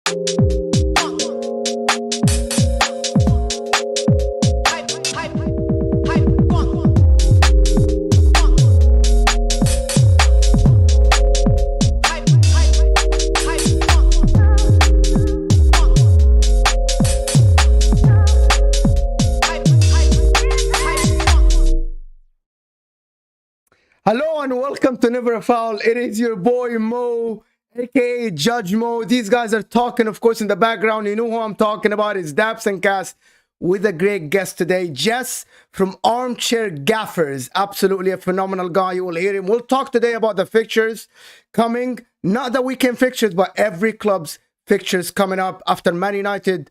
Hello and welcome to Never a Foul. It is your boy Mo, aka Judge Mo. These guys are talking, of course, in the background. You know who I'm talking about. It's Daps and Cass with a great guest today. Jess from Armchair Gaffers. Absolutely a phenomenal guy. You will hear him. We'll talk today about the fixtures coming. Not the weekend fixtures, but every club's fixtures coming up after Man United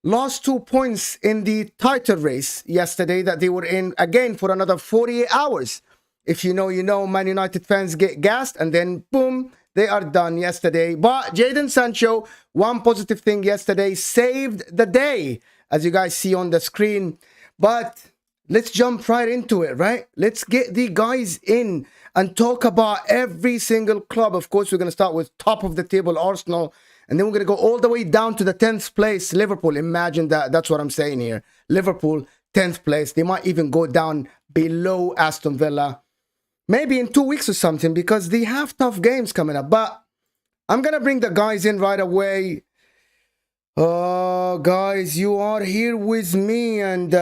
lost 2 points in the title race yesterday that they were in again for another 48 hours. If you know, you know. Man United fans get gassed and then boom, they are done yesterday. But Jadon Sancho, one positive thing yesterday, saved the day, as you guys see on the screen. But let's jump right into it, right? Let's get the guys in and talk about every single club. Of course, we're going to start with top of the table, Arsenal. And then we're going to go all the way down to the 10th place, Liverpool. Imagine that. That's what I'm saying here. Liverpool, 10th place. They might even go down below Aston Villa. Maybe in 2 weeks or something, because they have tough games coming up. But I'm going to bring the guys in right away. Guys, you are here with me. And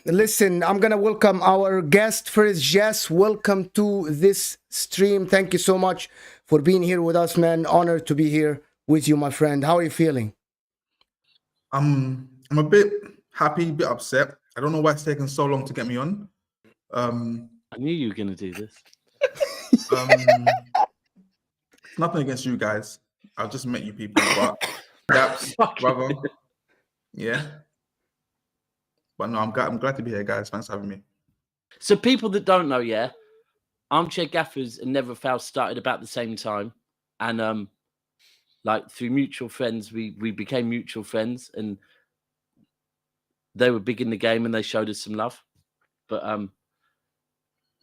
listen, I'm going to welcome our guest first. Jess, welcome to this stream. Thank you so much for being here with us, man. Honored to be here with you, my friend. How are you feeling? I'm a bit happy, a bit upset. I don't know why it's taken so long to get me on. I knew you were going to do this. Nothing against you guys. I've just met you people, but Daps, brother. Yeah. But no, I'm glad to be here, guys. Thanks for having me. So people that don't know, yeah, Armchair Gaffers and Never Foul started about the same time. And like through mutual friends, we became mutual friends, and they were big in the game and they showed us some love. But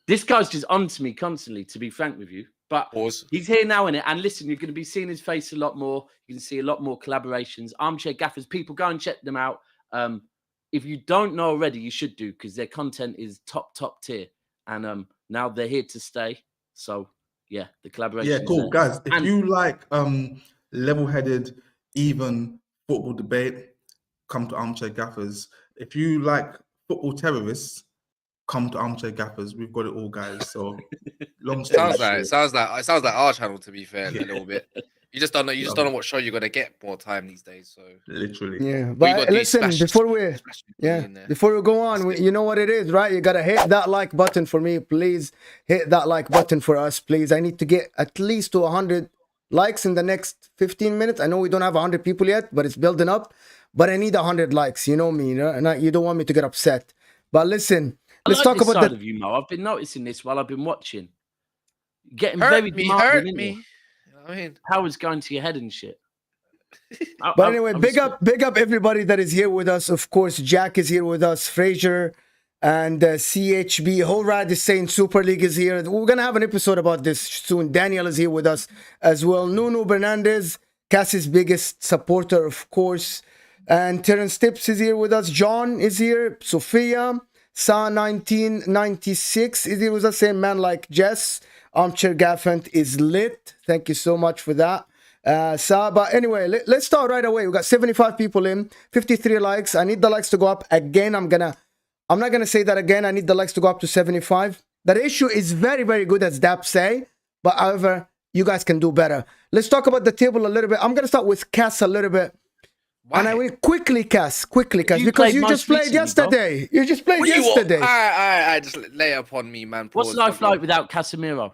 this guy's just on to me constantly, to be frank with you. But he's here now, innit? And listen, you're going to be seeing his face a lot more. You can see a lot more collaborations. Armchair Gaffers, people, go and check them out. If you don't know already, you should do, because their content is top tier. And now they're here to stay. So, yeah, the collaboration. Yeah, cool. Guys, if you like level-headed, even football debate, come to Armchair Gaffers. If you like football terrorists, come to Armchair Gaffers. We've got it all, guys. So long story short. It sounds like our channel, to be fair, a little bit. You just don't know what show you're gonna get more time these days. So literally. Yeah. But listen, before we go on, you know what it is, right? You gotta hit that like button for me. Please hit that like button for us, please. I need to get at least to 100 likes in the next 15 minutes. I know we don't have 100 people yet, but it's building up. But I need 100 likes. You know me, you know? And you don't want me to get upset. But listen, let's talk about side of you, Mo. I've been noticing this while I've been watching. Getting very hurt me. I mean, power's going to your head and shit. But anyway, big up everybody that is here with us. Of course, Jack is here with us, Fraser, and CHB. Holrad is saying Super League is here. We're gonna have an episode about this soon. Daniel is here with us as well. Nuno Bernandez, Cass's biggest supporter, of course, and Terence Tips is here with us. John is here. Sophia. Sa 1996 is here with us, same man like Jess. Armchair Gaffant is lit. Thank you so much for that. But anyway, let's start right away. We got 75 people in, 53 likes. I need the likes to go up again. I'm not gonna say that again. I need the likes to go up to 75. The ratio is very, very good, as Daps say. But however, you guys can do better. Let's talk about the table a little bit. I'm gonna start with Cass a little bit. Why? And I will quickly, Cass, because you just played yesterday. You just played yesterday. I just lay it upon me, man. What's life like without Casemiro?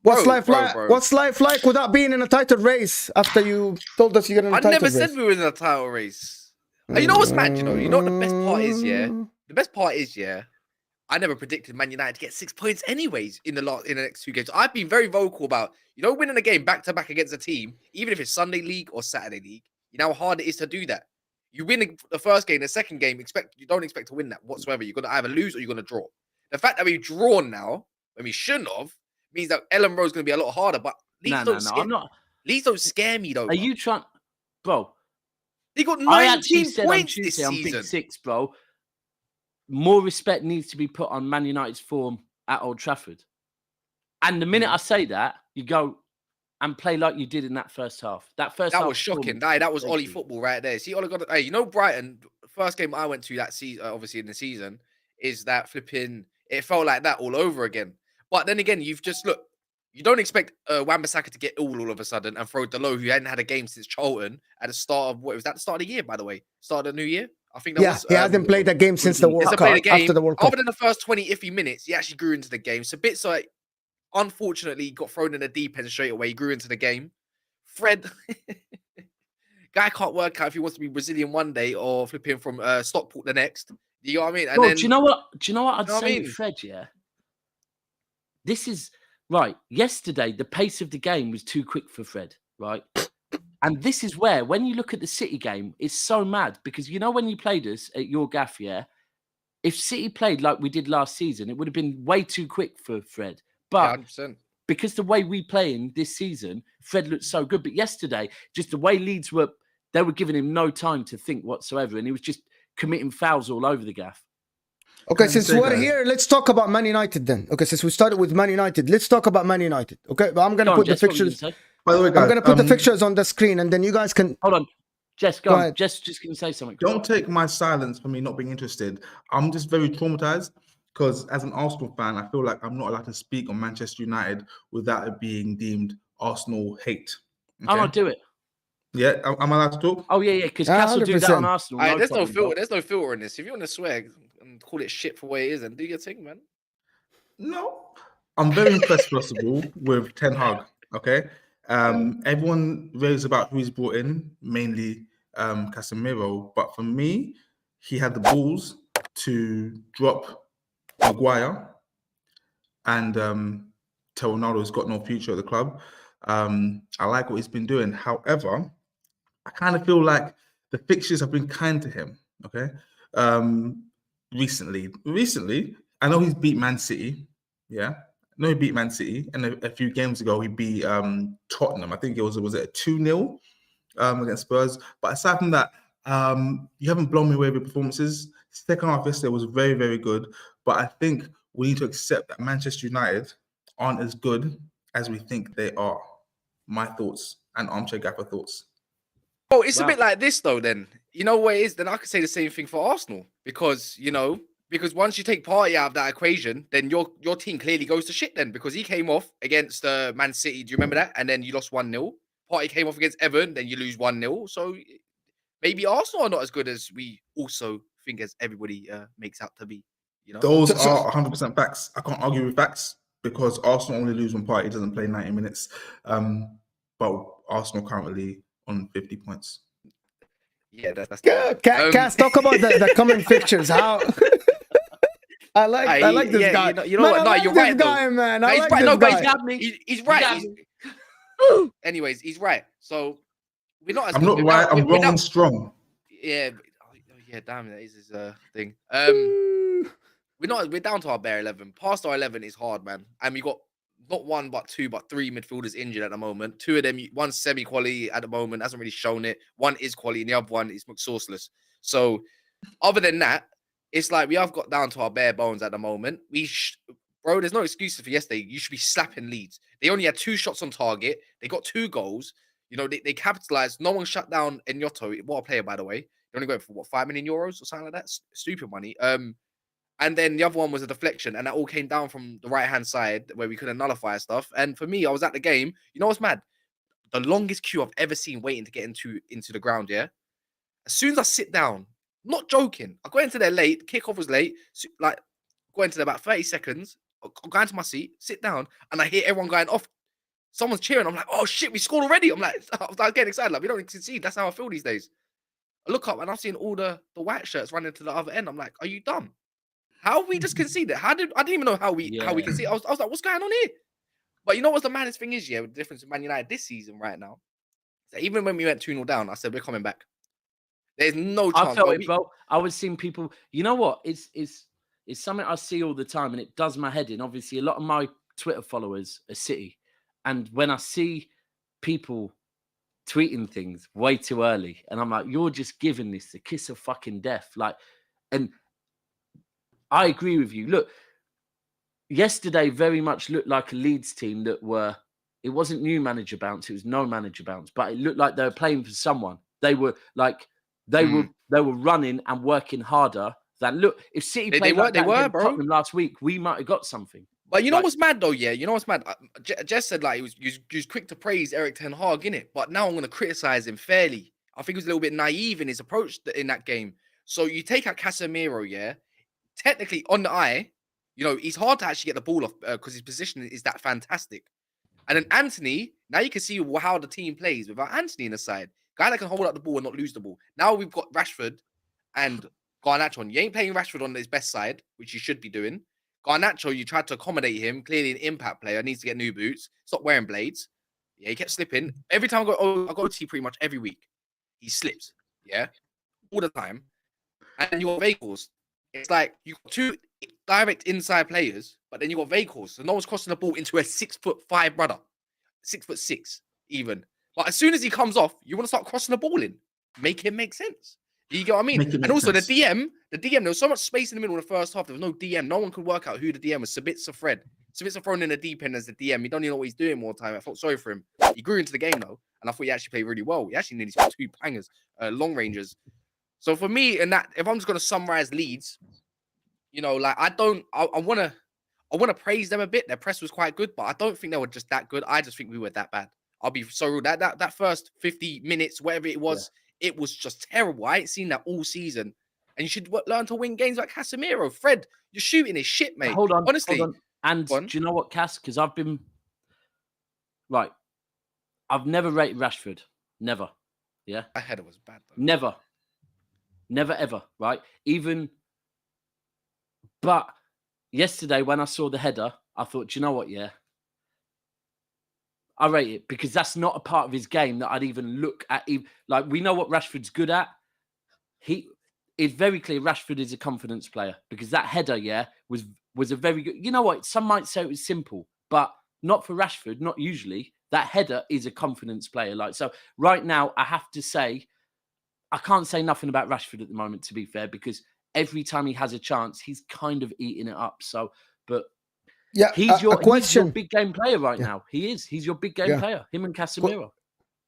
What's life like without being in a title race after you told us you're in a title race? I never said we were in a title race. You know what's mad? You know what the best part is, yeah? The best part is, yeah, I never predicted Man United to get 6 points anyways in the next 2 games. I've been very vocal about, winning a game back-to-back against a team, even if it's Sunday League or Saturday League. You know how hard it is to do that. You win the first game, the second game, you don't expect to win that whatsoever. You're going to either lose or you're going to draw. The fact that we've drawn now, when we shouldn't have, means that Ellen Rowe's going to be a lot harder. But Leeds don't scare me, though. Are you trying... bro. He got I actually 19 said on points this Tuesday on Big season. Six, bro. More respect needs to be put on Man United's form at Old Trafford. And the minute I say that, you go and play like you did in that first half. That Was shocking. That was Ollie football right there. See, Ollie got. Hey, you know Brighton. First game I went to that season, obviously in the season, is that flipping. It felt like that all over again. But then again, you've just look. You don't expect Wan-Bissaka to get all of a sudden and throw Delo, who hadn't had a game since Charlton at the start of what was that? The start of the year, by the way, start of the new year. I think that was. He hasn't played a game since the World Cup. After the World Cup, other than the first 20 iffy minutes, he actually grew into the game. So bits like, unfortunately, got thrown in the deep end straight away. He grew into the game. Fred, guy can't work out if he wants to be Brazilian one day or flipping from Stockport the next. You know what I mean? And Bro, then, do you know what? I'd know what I say mean? with Fred, yeah. This is right. Yesterday, the pace of the game was too quick for Fred, right? And this is where, when you look at the City game, it's so mad because you know when you played us at your gaff, yeah. If City played like we did last season, it would have been way too quick for Fred. But 100%. because the way we play in this season, Fred looked so good. But yesterday, just the way Leeds were, they were giving him no time to think whatsoever. And he was just committing fouls all over the gaff. Okay, since we're here, let's talk about Man United then. Okay, since we started with Man United, let's talk about Man United. Okay, but I'm going to put the fixtures. By the way, guys, I'm going to put the fixtures on the screen and then you guys can... Hold on. Jess, go on. ahead. Jess, just going to say something. Don't take my silence for me not being interested. I'm just very traumatized because as an Arsenal fan, I feel like I'm not allowed to speak on Manchester United without it being deemed Arsenal hate. Okay? I'll do it. Yeah, am I allowed to talk? Oh, yeah, because Cass will do that on 100%. Arsenal. There's no problem, filter. bro. There's no filter in this. If you want to swear and call it shit for what it is, and do your thing, man. No. I'm very impressed, first of all, with Ten Hag. Okay. Everyone raves about who he's brought in, mainly Casemiro. But for me, he had the balls to drop Maguire and tell Ronaldo he's got no future at the club. I like what he's been doing. However, I kind of feel like the fixtures have been kind to him. Okay. Recently, I know he's beat Man City. Yeah. I know he beat Man City. And a few games ago, he beat Tottenham. I think it was it a 2-0 against Spurs. But aside from that, you haven't blown me away with performances. Second half yesterday was very, very good. But I think we need to accept that Manchester United aren't as good as we think they are. My thoughts and Armchair Gaffer thoughts. Oh, it's a bit like this though. Then you know what it is. Then I could say the same thing for Arsenal because once you take Partey out of that equation, then your team clearly goes to shit. Then because he came off against Man City, do you remember that? And then you lost 1-0. Partey came off against Everton, then you lose 1-0. So maybe Arsenal are not as good as we also think as everybody makes out to be. You know, those are 100% facts. I can't argue with facts because Arsenal only lose when Partey doesn't play 90 minutes. But Arsenal currently on 50 points. Yeah, that's Cass, talk about the coming fixtures. How I like this guy. You know what? No, you're right, guy, man. I like right. this No, guy. but he's right. Anyways, he's right. So we're not as I'm not right. I'm wrong and strong. Yeah, yeah. Damn, that is his thing. We're down to our bare 11. Past our 11 is hard, man. And we got not one, but two, but three midfielders injured at the moment. Two of them, one's semi-quality at the moment, hasn't really shown it. One is quality, and the other one is sourceless. So, other than that, it's like we have got down to our bare bones at the moment. Bro, there's no excuses for yesterday. You should be slapping Leeds. They only had 2 shots on target. They got 2 goals. You know, they capitalized. No one shut down Enyotto. What a player, by the way. They only went for what, €5 million or something like that. Stupid money. And then the other one was a deflection, and that all came down from the right-hand side where we couldn't nullify stuff. And for me, I was at the game. You know what's mad? The longest queue I've ever seen waiting to get into the ground, yeah? As soon as I sit down, not joking, I got into there late, kickoff was late, so, like, got into there about 30 seconds, I go into my seat, sit down, and I hear everyone going off. Someone's cheering. I'm like, oh, shit, we scored already. I was getting excited. Like, we don't concede. That's how I feel these days. I look up, and I'm seeing all the white shirts running to the other end. I'm like, are you dumb? How we just conceded? I didn't even know how we conceded. I was like, what's going on here? But you know what the maddest thing is, yeah, the difference with Man United this season right now? So even when we went 2-0 down, I said we're coming back. There's no chance. I felt it, bro. I was seeing people. You know what? It's something I see all the time, and it does my head in. Obviously, a lot of my Twitter followers are City, and when I see people tweeting things way too early. And I'm like, you're just giving this the kiss of fucking death. Like, and I agree with you. Look, yesterday very much looked like a Leeds team that were, it wasn't new manager bounce, it was no manager bounce, but it looked like they were playing for someone. They were like, they were running and working harder than, look, if City played like that against Tottenham last week, we might have got something. But you know what's mad though, yeah? You know what's mad? Jess said like he was quick to praise Eric Ten Hag, innit? But now I'm going to criticize him fairly. I think he was a little bit naive in his approach in that game. So you take out Casemiro, yeah? Technically, on the eye, you know, he's hard to actually get the ball off because his position is that fantastic. And then Anthony, now you can see how the team plays without Anthony in the side. Guy that can hold up the ball and not lose the ball. Now we've got Rashford and Garnacho on. You ain't playing Rashford on his best side, which you should be doing. Garnacho, you tried to accommodate him. Clearly an impact player, needs to get new boots. Stop wearing blades. Yeah, he kept slipping. Every time I go to pretty much every week. He slips. Yeah. All the time. And you got Vehicles. It's like you got two direct inside players, but then you got Vehicles. So no one's crossing the ball into a 6'5" brother. 6'6" even. But as soon as he comes off, you want to start crossing the ball in. Make him make sense. You get what I mean? And also the DM, there was so much space in the middle in the first half. There was no DM. No one could work out who the DM was. Sabitzer Fred. Sabitzer thrown in the deep end as the DM. He don't even know what he's doing more time. I felt sorry for him. He grew into the game though, and I thought he actually played really well. He actually nearly scored 2 bangers, long rangers. So for me, and that, if I'm just gonna summarize Leeds, you know, like I wanna praise them a bit. Their press was quite good, but I don't think they were just that good. I just think we were that bad. I'll be so rude. That first 50 minutes, whatever it was, it was just terrible. I ain't seen that all season. And you should learn to win games like Casemiro. Fred, you're shooting his shit, mate. Hold on. Honestly. Hold on. And do you know what, Cass? Because I've never rated Rashford. Never. Yeah. That header was bad, though. Never. Never, ever. Right? But yesterday when I saw the header, I thought, do you know what? Yeah. I rate it because that's not a part of his game that I'd even look at. Like, we know what Rashford's good at. It's very clear Rashford is a confidence player because that header, was a very good. You know what? Some might say it was simple, but not for Rashford, not usually. That header is a confidence player. Like, so right now, I have to say, I can't say nothing about Rashford at the moment, to be fair, because every time he has a chance, he's kind of eating it up. So, but yeah, he's your big game player right now. He is. He's your big game player. Him and Casemiro.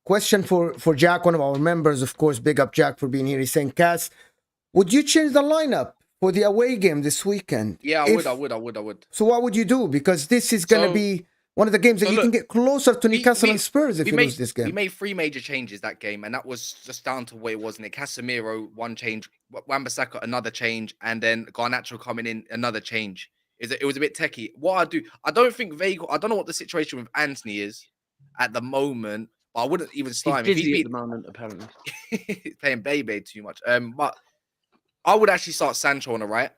Question for Jack, one of our members, of course. Big up Jack for being here. He's saying, Cass, would you change the lineup for the away game this weekend? Yeah, I would. So what would you do? Because this is going to be one of the games that you can get closer to Newcastle and Spurs if you lose this game. We made 3 major changes that game, and that was just down to where it wasn't it. Casemiro, 1 change, Wan-Bissaka, another change, and then Garnacho coming in, another change. It was a bit techie. What I don't think Veiga, I don't know what the situation with Anthony is at the moment, but I wouldn't even start him. He's busy at the moment, apparently. He's playing Bebe too much. But I would actually start Sancho on the right.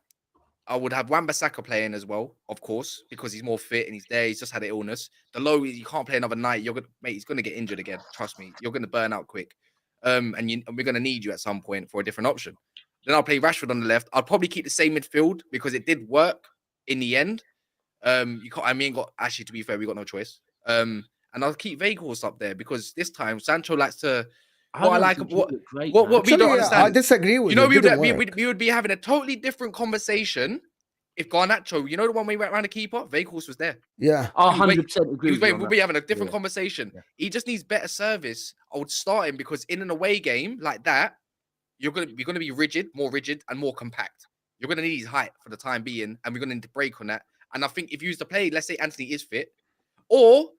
I would have Wan-Bissaka playing as well, of course, because he's more fit and he's there. He's just had an illness. The low, you can't play another night. He's gonna get injured again. Trust me, you're gonna burn out quick. And we're gonna need you at some point for a different option. Then I'll play Rashford on the left. I'll probably keep the same midfield because it did work in the end. To be fair, we got no choice. And I'll keep Vehicles up there because this time Sancho likes to. What we don't understand. I disagree with you. We would be having a totally different conversation if Garnacho, you know the one we went around the keeper, Vehicles was there. Yeah, 100% agree. We'll be having a different conversation. Yeah. He just needs better service. I would start him because in an away game like that, you're gonna be rigid, and more compact. You're gonna need his height for the time being, and we're gonna need to break on that. And I think if you use to play, let's say Anthony is fit, or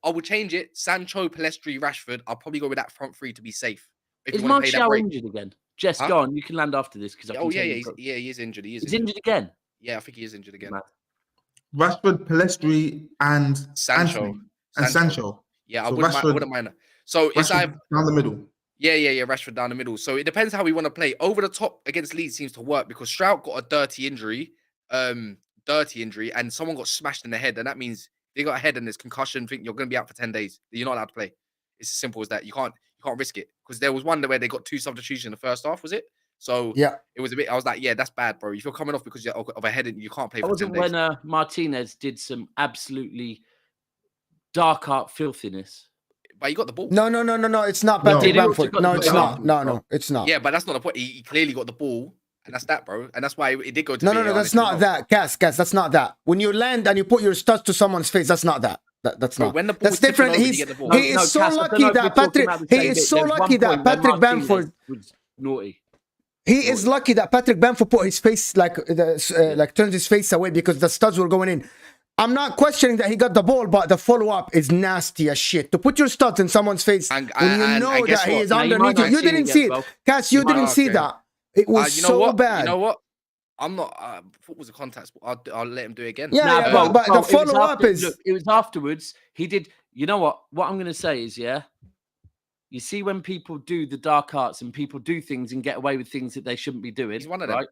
I would change it. Sancho, Pellistri, Rashford. I'll probably go with that front 3 to be safe. Is Martial injured again? Jess, go on. You can land after this because he is injured. He's injured again. Yeah, I think he is injured again. Rashford, Pellistri, and Sancho. Yeah, I wouldn't mind that. So it's down the middle. Yeah. Rashford down the middle. So it depends how we want to play. Over the top against Leeds seems to work because Strout got a dirty injury, and someone got smashed in the head, and that means they got a head and this concussion. Think you're going to be out for 10 days. You're not allowed to play. It's as simple as that. You can't risk it because there was one where they got 2 substitutions in the first half. Was it? So yeah, it was a bit. I was like, yeah, that's bad, bro. If you're coming off because of a head, you can't play for 10 days. When Martinez did some absolutely dark art filthiness. But he got the ball. No. It's not No. Patrick Did he also Bamford. got No, the it's ball not. afterwards, No, bro? it's not. Yeah, but that's not the point. He clearly got the ball, and that's that, bro. And that's why it did go to No, VAR that's initially, not no. that. Cass, that's not that. When you land and you put your studs to someone's face, that's not that. That's Bro, not. when the ball That's was tipping different. over, did He's you get the ball? he is No, so Cass, I don't lucky know if that we're talking Patrick. about the He same is bit. so There was one lucky that point where Patrick Martinez Bamford. was naughty. He is lucky that Patrick Bamford put his face like turns his face away because the studs were going in. I'm not questioning that he got the ball, but the follow-up is nasty as shit. To put your studs in someone's face And when you know guess that he what? is Now, you underneath might you. not You have seen didn't it see yet, it. bro. Cass, You you might didn't not. see Okay. that. It was You know so what? bad. You know what? I'm not. Football's a contact sport. I'll let him do it again. Yeah, Nah, yeah, bro, but the it was follow-up after- is... Look, it was afterwards. He did. You know what? What I'm going to say is, yeah, you see when people do the dark arts and people do things and get away with things that they shouldn't be doing, He's one of them. right?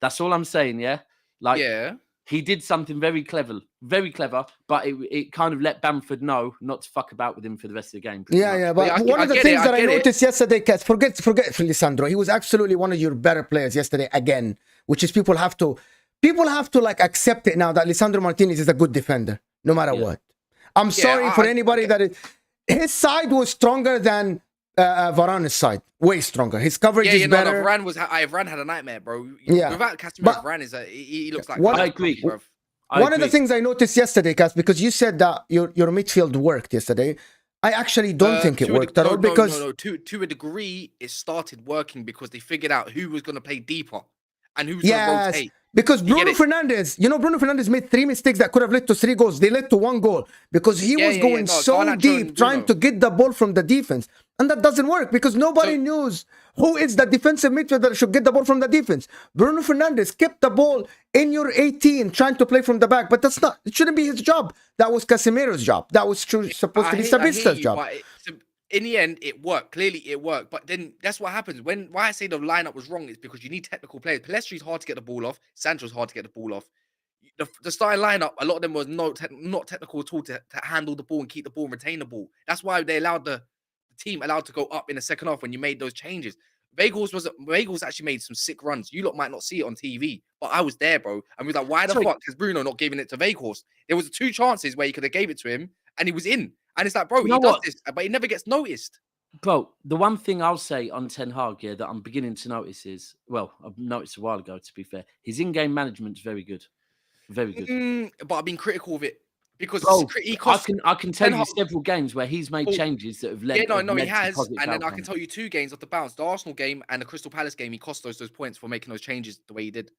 That's all I'm saying, yeah? Like, Yeah. he did something very clever, but it kind of let Bamford know not to fuck about with him for the rest of the game. pretty much. Yeah, but I one of the get things it, that I get it. noticed yesterday, Cass, forget Lisandro. He was absolutely one of your better players yesterday again, which is people have to like accept it now that Lisandro Martinez is a good defender, no matter what. I'm sorry for anybody that his side was stronger than Varane's side, way stronger. His coverage is better. Varane had a nightmare, bro. Yeah. Without Casemiro, But- Varane is he looks like What- I agree. bro. One of the things I noticed yesterday, Cass, because you said that your midfield worked yesterday, I actually don't think it worked at all because to a degree it started working because they figured out who was going to play deeper and who was going to yes, rotate. because You get Bruno it? Fernandes made 3 mistakes that could have led to 3 goals. They led to 1 goal because he was going so Garnacho deep and trying Bruno. to get the ball from the defense. And that doesn't work because nobody knows who is the defensive midfielder that should get the ball from the defense. Bruno Fernandes kept the ball in your 18 trying to play from the back, but it shouldn't be his job. That was Casemiro's job. That was supposed to be Sabista's job. But in the end, it worked. Clearly, it worked. But then that's what happens. Why I say the lineup was wrong is because you need technical players. Pelestri's hard to get the ball off. Sancho's hard to get the ball off. The starting lineup, a lot of them was not technical at all to handle the ball and keep the ball and retain the ball. That's why they allowed the team to go up in the second half when you made those changes. Weghorst actually made some sick runs. You lot might not see it on TV, but I was there, bro. And we was like, why the fuck is Bruno not giving it to Weghorst? There was 2 chances where he could have gave it to him and he was in. And it's like, bro, he does this, but he never gets noticed. Bro, the one thing I'll say on Ten Hag, yeah, that I'm beginning to notice is, well, I've noticed a while ago, to be fair, his in-game management's very good. Very good. But I've been critical of it because Bro, he cost. I can tell you Hag- several games where he's made changes that have led. Yeah, no, he led to has. positive And then I can outcomes. tell you 2 games off the bounce. The Arsenal game and the Crystal Palace game, he cost those points for making those changes the way he did.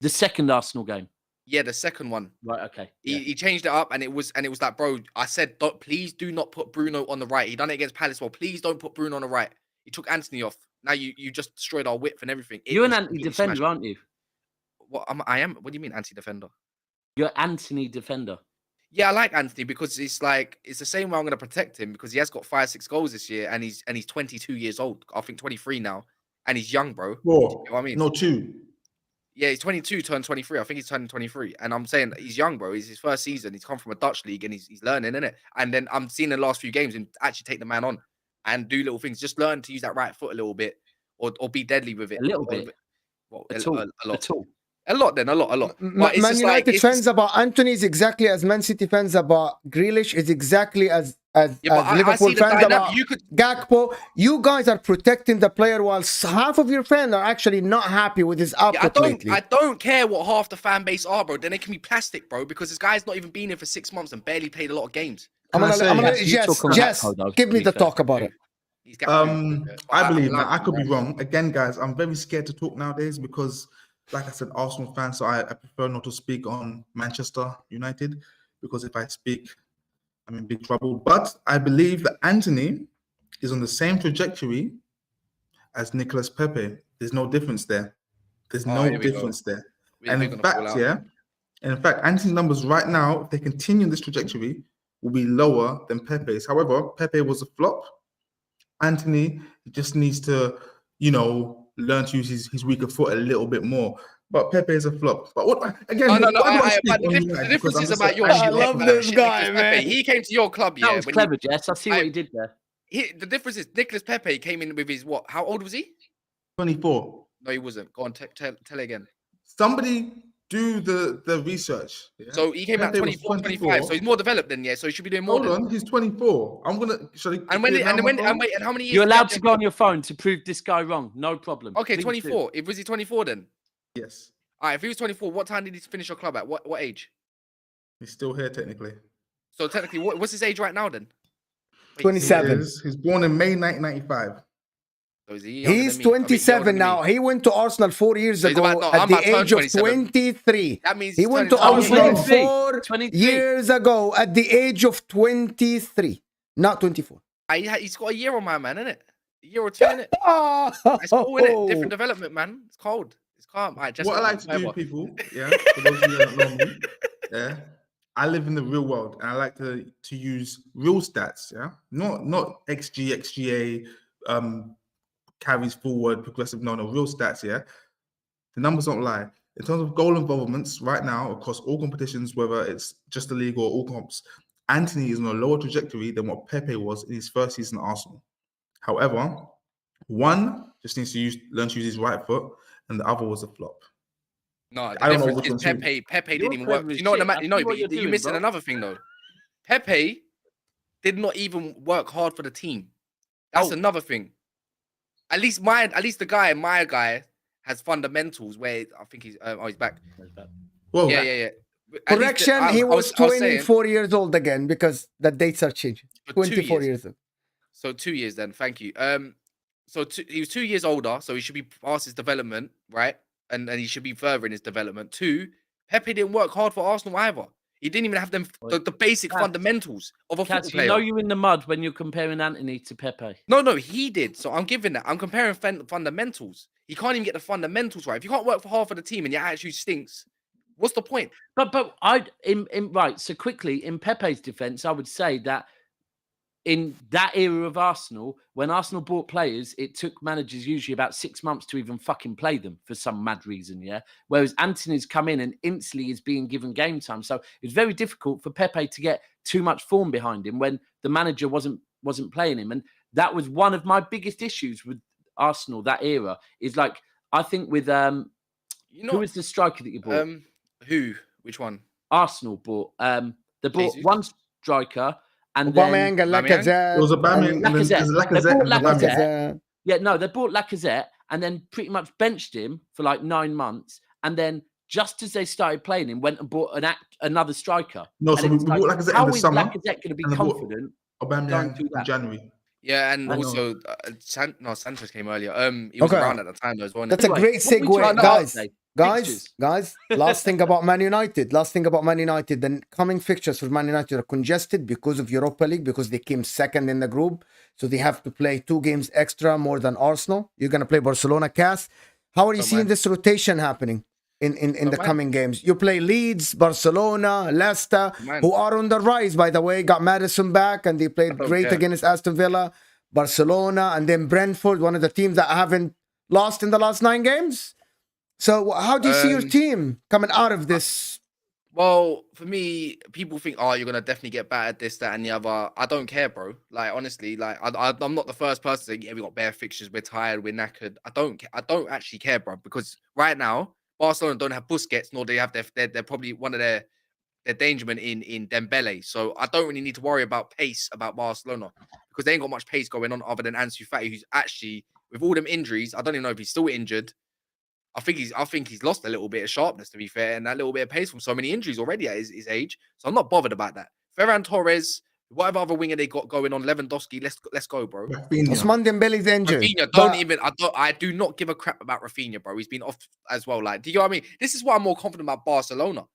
The second Arsenal game. Yeah, the second one. Right, okay. Yeah. He changed it up and it was like, bro, I said, please do not put Bruno on the right. He done it against Palace. Well, please don't put Bruno on the right. He took Anthony off. Now you just destroyed our width and everything. You're an anti-defender, aren't you? What I am? What do you mean anti-defender? You're Anthony defender. Yeah, I like Anthony because it's the same way I'm going to protect him because he has got 5-6 goals this year and he's 22 years old. I think 23 now, and he's young, bro. 4. You know what I mean? No, 2. Yeah, he's 22, turned 23. I think he's turning 23. And I'm saying he's young, bro. It's his first season. He's come from a Dutch league and he's learning, innit? And then I'm seeing the last few games him actually take the man on and do little things. Just learn to use that right foot a little bit or be deadly with it. A little bit. Well, At a all. lot. At all. A lot. But it's Man just United it's fans just- about Anthony is exactly as Man City fans about Grealish is exactly as Liverpool see the fans dynamic. about You could Gakpo. You guys are protecting the player whilst half of your fans are actually not happy with his output lately. I don't care what half the fan base are, bro. Then they can be plastic, bro, because this guy's not even been here for 6 months and barely played a lot of games. I'm gonna Can I let say- Jess, give me the talk about it. He's got I believe that I could be wrong. Again, guys, I'm very scared to talk nowadays because, like I said, Arsenal fan, so I prefer not to speak on Manchester United because if I speak, I'm in big trouble. But I believe that Anthony is on the same trajectory as Nicolas Pepe. There's no difference there. There's no here we go. difference there. We're And gonna in fall fact, out. Anthony's numbers right now, if they continue this trajectory, will be lower than Pepe's. However, Pepe was a flop. Anthony just needs to, learn to use his weaker foot a little bit more. But Pepe is a flop. But what again? No. why do I But speak the on difference, United? the difference Because I'm is just about a- your. I love this guy, man. He came to your club, yeah. That was when clever, Jess. I see what he did there. The difference is Nicolas Pepe came in with his what? How old was he? 24. No, he wasn't. Go on, tell it again. Somebody Do the research. Yeah? So he came out Pepe was 24, 25. So he's more developed than so he should be doing more. Hold on, he's 24. I'm gonna. Shall I And do it now, my phone? and how many years? You're did he have allowed to go on your phone to prove this guy wrong. No problem. Okay, Please 24. If was he 24 then? Yes, All right. If he was 24, what time did he finish your club at? What age? he's still here technically. So technically, what's his age right now then? Wait, 27. He's born in May 1995. So is he younger He's than me? A bit younger 27 than now. me. He went to Arsenal 4 years So he's ago about- no, at I'm the about to turn age of 27. 23. That means He he's went to turning- Arsenal 23. 4 23. years ago at the age of 23, not 24. He's got a year on my man, innit? A year or two, innit? Oh, It's cool, innit? Different development, man. It's cold. It's calm. All right, just What I like to do, people, yeah, for those of you that don't know me, yeah, I live in the real world and I like to use real stats, yeah, not XG, XGA, carries forward, progressive, no, real stats, yeah. The numbers don't lie. In terms of goal involvements right now across all competitions, whether it's just the league or all comps, Anthony is on a lower trajectory than what Pepe was in his first season at Arsenal. However, one just needs to learn to use his right foot, and the other was a flop. No, the I don't know difference which is one's who. Pepe Your didn't even work. favourite You know what the shit. I you know, see what but you're you're doing, missing bro. another thing though. Pepe did not even work hard for the team. That's another thing. At least my guy has fundamentals where I think he's he's back. Well, Yeah. At least Correction, he was I was saying, 24 years old again because the dates are changing. for 2 24 years. years old. So 2 years then. Thank you. So he was 2 years older, so he should be past his development, right? And he should be further in his development. 2, Pepe didn't work hard for Arsenal either. He didn't even have the basic Cats. fundamentals of a football Cats, player. you know you're in the mud when you're comparing Anthony to Pepe. No, he did. So I'm giving that. I'm comparing fundamentals. He can't even get the fundamentals right. If you can't work for half of the team and your attitude stinks, what's the point? But I right. So quickly, in Pepe's defense, I would say that in that era of Arsenal, when Arsenal bought players, it took managers usually about 6 months to even fucking play them for some mad reason, yeah? Whereas Anthony's come in and instantly is being given game time. So it's very difficult for Pepe to get too much form behind him when the manager wasn't playing him. And that was one of my biggest issues with Arsenal, that era, is like, I think with, who was the striker that you bought? Who? Which one? Arsenal bought. They bought Jesus. one striker and Aubameyang then... and Aubameyang? Lacazette. it was Aubameyang and then Lacazette. there's They Lacazette bought and Aubameyang. Lacazette. Yeah, no, they bought Lacazette and then pretty much benched him for like 9 months. And then just as they started playing him, went and bought another striker. No, And so it we was bought like, Lacazette how in the is summer. Lacazette going to be and they bought confident? Aubameyang Going through in that. January. Yeah, and I know. also Sanchez came earlier. He was Okay. around at the time as well. That's a Anyway, great what we segue, talking about guys. today? Guys, Fixtures. guys, last thing about Man United. The coming fixtures for Man United are congested because of Europa League, because they came second in the group. So they have to play 2 games extra more than Arsenal. You're going to play Barcelona, Cass. How are you Don't seeing mind. this rotation happening in the mind. coming games? You play Leeds, Barcelona, Leicester, Don't mind. who are on the rise, by the way. Got Madison back and they played don't great care. against Aston Villa, Barcelona, and then Brentford, one of the teams that haven't lost in the last 9 games. So how do you see your team coming out of this? Well, for me, people think, oh, you're gonna definitely get battered, this, that, and the other. I don't care, bro. Like honestly, like I'm not the first person to say, yeah, we got bare fixtures, we're tired, we're knackered. I don't actually care, bro, because right now Barcelona don't have Busquets, nor they have they're probably one of their dangermen in Dembele. So I don't really need to worry about pace about Barcelona because they ain't got much pace going on other than Ansu Fati, who's actually with all them injuries. I don't even know if he's still injured. I think he's lost a little bit of sharpness, to be fair, and that little bit of pace from so many injuries already at his age. So I'm not bothered about that. Ferran Torres, whatever other winger they got going on, Lewandowski, let's go, bro. Rafinha. Osman Dembele's injured. Rafinha, I do not give a crap about Rafinha, bro. He's been off as well. Like, do you know what I mean? This is why I'm more confident about Barcelona.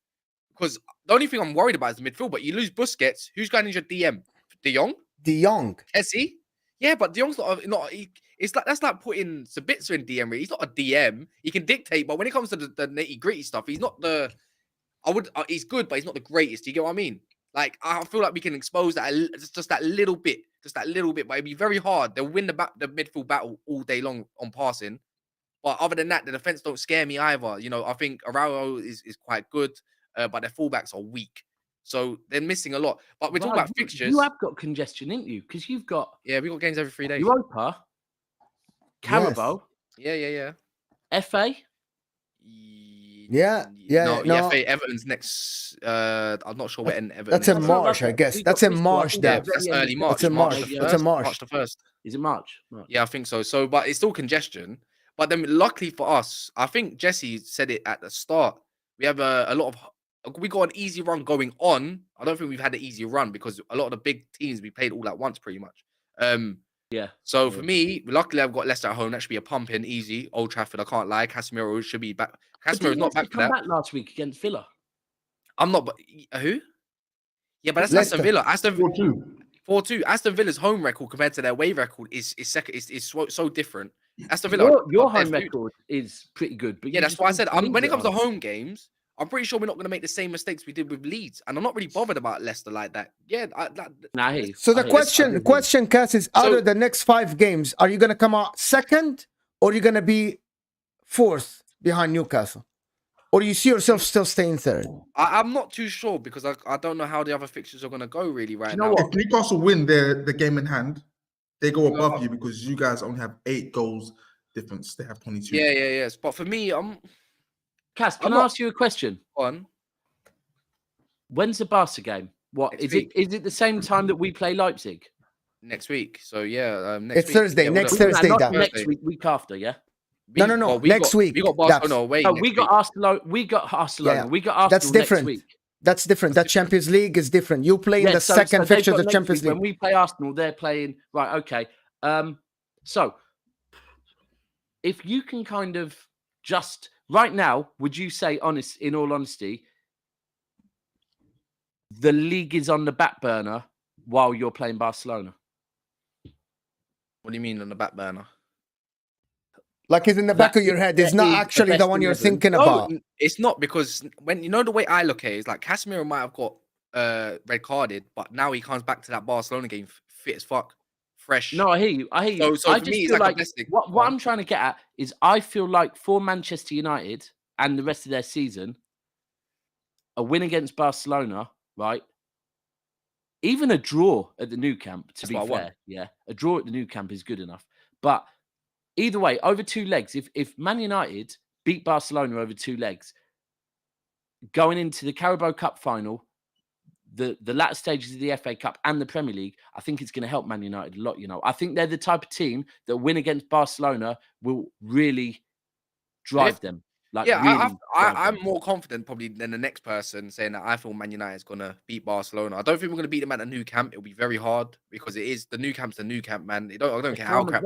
Because the only thing I'm worried about is the midfield. But you lose Busquets, who's going into your DM? De Jong? De Jong. Kessie? Yeah, but De Jong's not. It's like that's like putting Sabitzer in DM. Really. He's not a DM. He can dictate, but when it comes to the nitty gritty stuff, he's not the. He's good, but he's not the greatest. Do you get what I mean? Like I feel like we can expose that just that little bit, But it'd be very hard. They'll win the midfield battle all day long on passing, but other than that, the defense don't scare me either. You know, I think Araujo is quite good, but their fullbacks are weak. So they're missing a lot. But we're talking about fixtures. You have got congestion, ain't you? Because you've got we got games every 3 days. Europa, Carabao, Yeah. FA. Yeah, yeah, No, no. FA Everton's next. I'm not sure when Everton. That's is. in March, I guess. That's in March, Yeah, Daps. that's early March. That's in March. That's in March. March the 1st. Is it March? Yeah, I think so. So, but it's still congestion. But then, luckily for us, I think Jesse said it at the start. We have a lot of. We got an easy run going on. I don't think we've had an easy run because a lot of the big teams we played all at once, pretty much. Yeah. So for me, luckily I've got Leicester at home. That should be a pumping, easy. Old Trafford, I can't lie. Casemiro should be back. Casemiro's not back for that. Back last week against Villa. I'm not. But who? Yeah, but that's Leicester. Aston Villa. 4-2. 4-2. Aston Villa's home record compared to their away record is second. Is so different. Aston Villa. Your home record is pretty good, but yeah, that's why I said when it comes to home games, I'm pretty sure we're not going to make the same mistakes we did with Leeds, and I'm not really bothered about Leicester like that. Yeah, So the question, Cass, is out of the next 5 games, are you going to come out second, or are you going to be 4th behind Newcastle, or do you see yourself still staying 3rd? I'm not too sure because I don't know how the other fixtures are going to go really now. If Newcastle win the game in hand, they go above you because you guys only have 8 goals difference. They have 22. Yeah. But for me, Cass, can I ask you a question? On. When's the Barca game? What is it? Is it the same time that we play Leipzig? Next week. So yeah, next It's week. Thursday. Yeah, Next Thursday. Not next week. Week after. Yeah. No. Next week. We got Barcelona away. No, we got Arsenal. We got Barcelona. Yeah. We got Arsenal. That's different. Next week. That's different. That Champions League is different. You play in the second fixture of the Champions League. When we play Arsenal, they're playing right. Okay. So if you can kind of just right now, would you say, in all honesty, the league is on the back burner while you're playing Barcelona? What do you mean on the back burner? Like it's in the back of your head. It's not actually the one you're thinking about. It's not, because when you know the way I look at it, it's like Casemiro might have got red carded, but now he comes back to that Barcelona game fit as fuck, fresh. No, I hear you. So I for just me, it's feel like like what I'm trying to get at is I feel like for Manchester United and the rest of their season, a win against Barcelona, right? Even a draw at the Nou Camp, to be fair, yeah, a draw at the Nou Camp is good enough. But either way, over 2 legs, if Man United beat Barcelona over 2 legs, going into the Carabao Cup final, the latter stages of the FA Cup and the Premier League, I think it's going to help Man United a lot. I think they're the type of team that win against Barcelona will really drive them. I'm more confident probably than the next person saying that I feel Man United is going to beat Barcelona. I don't think we're going to beat them at the Nou Camp. It'll be very hard because it is the Nou Camp's the Nou Camp, man. I don't care how crap.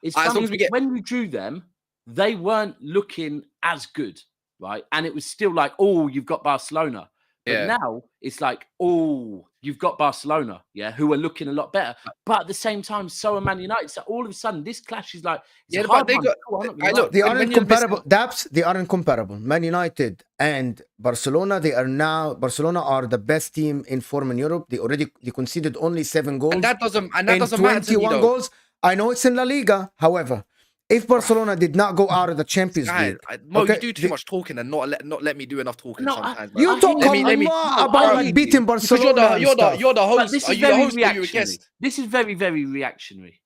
It's as long as we get when we drew them, they weren't looking as good, right? And it was still like, oh, you've got Barcelona. But now it's like, oh, you've got Barcelona, who are looking a lot better. But at the same time, so are Man United. So all of a sudden, this clash is like, they are incomparable. Daps, they are incomparable. Man United and Barcelona, Barcelona are the best team in form in Europe. They conceded only 7 goals. And that doesn't matter 21 goals. I know it's in La Liga. However, if Barcelona did not go out of the Champions League, you do too much talking and not let me do enough talking sometimes. You talk a lot about beating Barcelona. You're the host. This is very reactionary. This is very, very reactionary.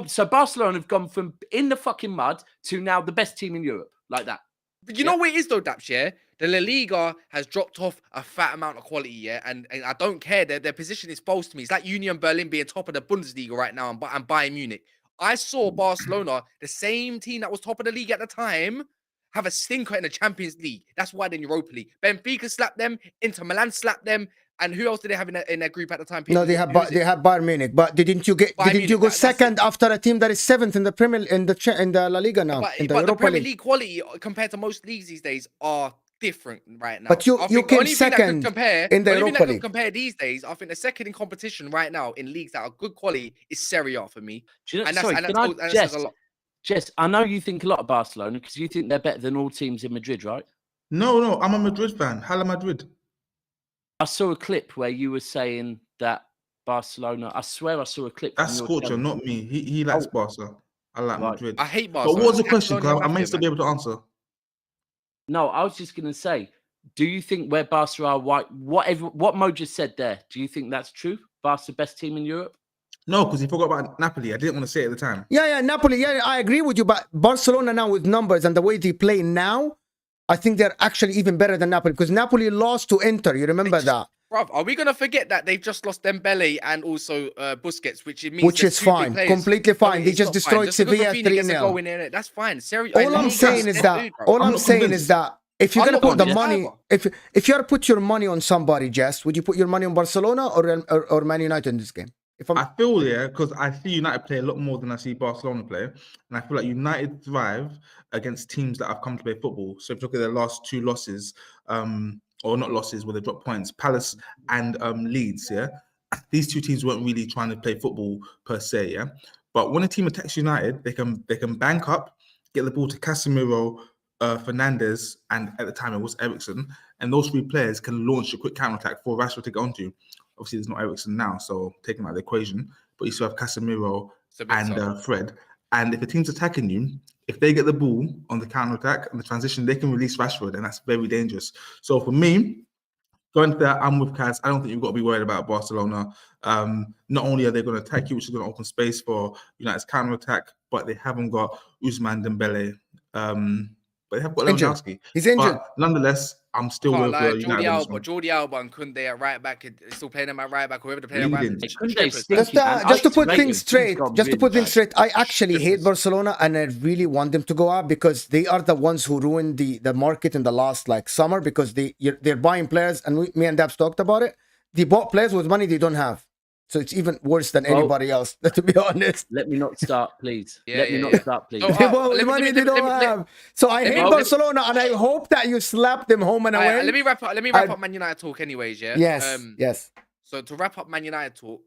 So Barcelona have gone from in the fucking mud to now the best team in Europe, like that. But you know what it is though, Daps, yeah? The La Liga has dropped off a fat amount of quality, yeah? And I don't care. Their position is false to me. It's like Union Berlin being top of the Bundesliga right now and Bayern Munich. I saw Barcelona, the same team that was top of the league at the time, have a stinker in the Champions League. That's why they're in Europa League. Benfica slapped them, Inter Milan slapped them, and who else did they have in their group at the time? No, they have Bayern Munich. But didn't you go second after a team that is 7th in the Premier in the La Liga now? But the Premier League quality compared to most leagues these days are different right now. But you came second in the Europa League. Compare these days, I think the second in competition right now in leagues that are good quality is Serie A for me. That says a lot. Jess, I know you think a lot of Barcelona because you think they're better than all teams in Madrid, right? No, I'm a Madrid fan. Hala Madrid. I saw a clip where you were saying that Barcelona. I swear I saw a clip. That's Scorcher, not me. He likes Barca. I like Madrid. I hate Barcelona. But what was the question? Because I may still be able to answer. No, I was just going to say, do you think where Barca are, what Mo just said there, do you think that's true? Barca best team in Europe? No, because he forgot about Napoli. I didn't want to say it at the time. Yeah, Napoli. Yeah, I agree with you. But Barcelona now with numbers and the way they play now, I think they're actually even better than Napoli because Napoli lost to Inter. You remember that? Bruv, are we gonna forget that they've just lost Dembele and also Busquets, which it means Which there's is two big fine, players. completely fine. They it's just not fine. destroyed Just because Sevilla Rafinha gets a 3-0. goal in there, that's fine. All I'm saying is that I'm not convinced. if you're I'm gonna not put the convinced money, either. if you are to put your money on somebody, Jess, would you put your money on Barcelona or Man United in this game? If I'm I feel, yeah, because I see United play a lot more than I see Barcelona play. And I feel like United thrive against teams that have come to play football. So if you look at their last two losses, or not losses, where they dropped points, Palace and Leeds, yeah, these two teams weren't really trying to play football per se, yeah. But when a team attacks United, they can bank up, get the ball to Casemiro, Fernandes, and at the time it was Eriksen, and those three players can launch a quick counter attack for Rashford to get onto. Obviously, there's not Eriksen now, so taking out the equation. But you still have Casemiro and Fred. And if the team's attacking you, if they get the ball on the counter attack and the transition, they can release Rashford, and that's very dangerous. So for me, going to that, I'm with Kaz. I don't think you've got to be worried about Barcelona. Not only are they going to attack you, which is going to open space for United's counter attack, but they haven't got Ousmane Dembele. But they have got Lewandowski. He's injured. But nonetheless, I'm still with United. Jordi Alba and Koundé at right back, still playing him at right back, whoever the player at right back. Just to put things straight, I actually hate Barcelona and I really want them to go up because they are the ones who ruined the market in the last summer because they're buying players, and me and Daps talked about it. They bought players with money they don't have. So it's even worse than anybody else, to be honest. Let me not start, please. Let me not start, please. They bought money they don't have. So I hate Barcelona, and I hope that you slap them home and away. Let me wrap up Man United talk, anyways. Yeah. Yes. So to wrap up Man United talk,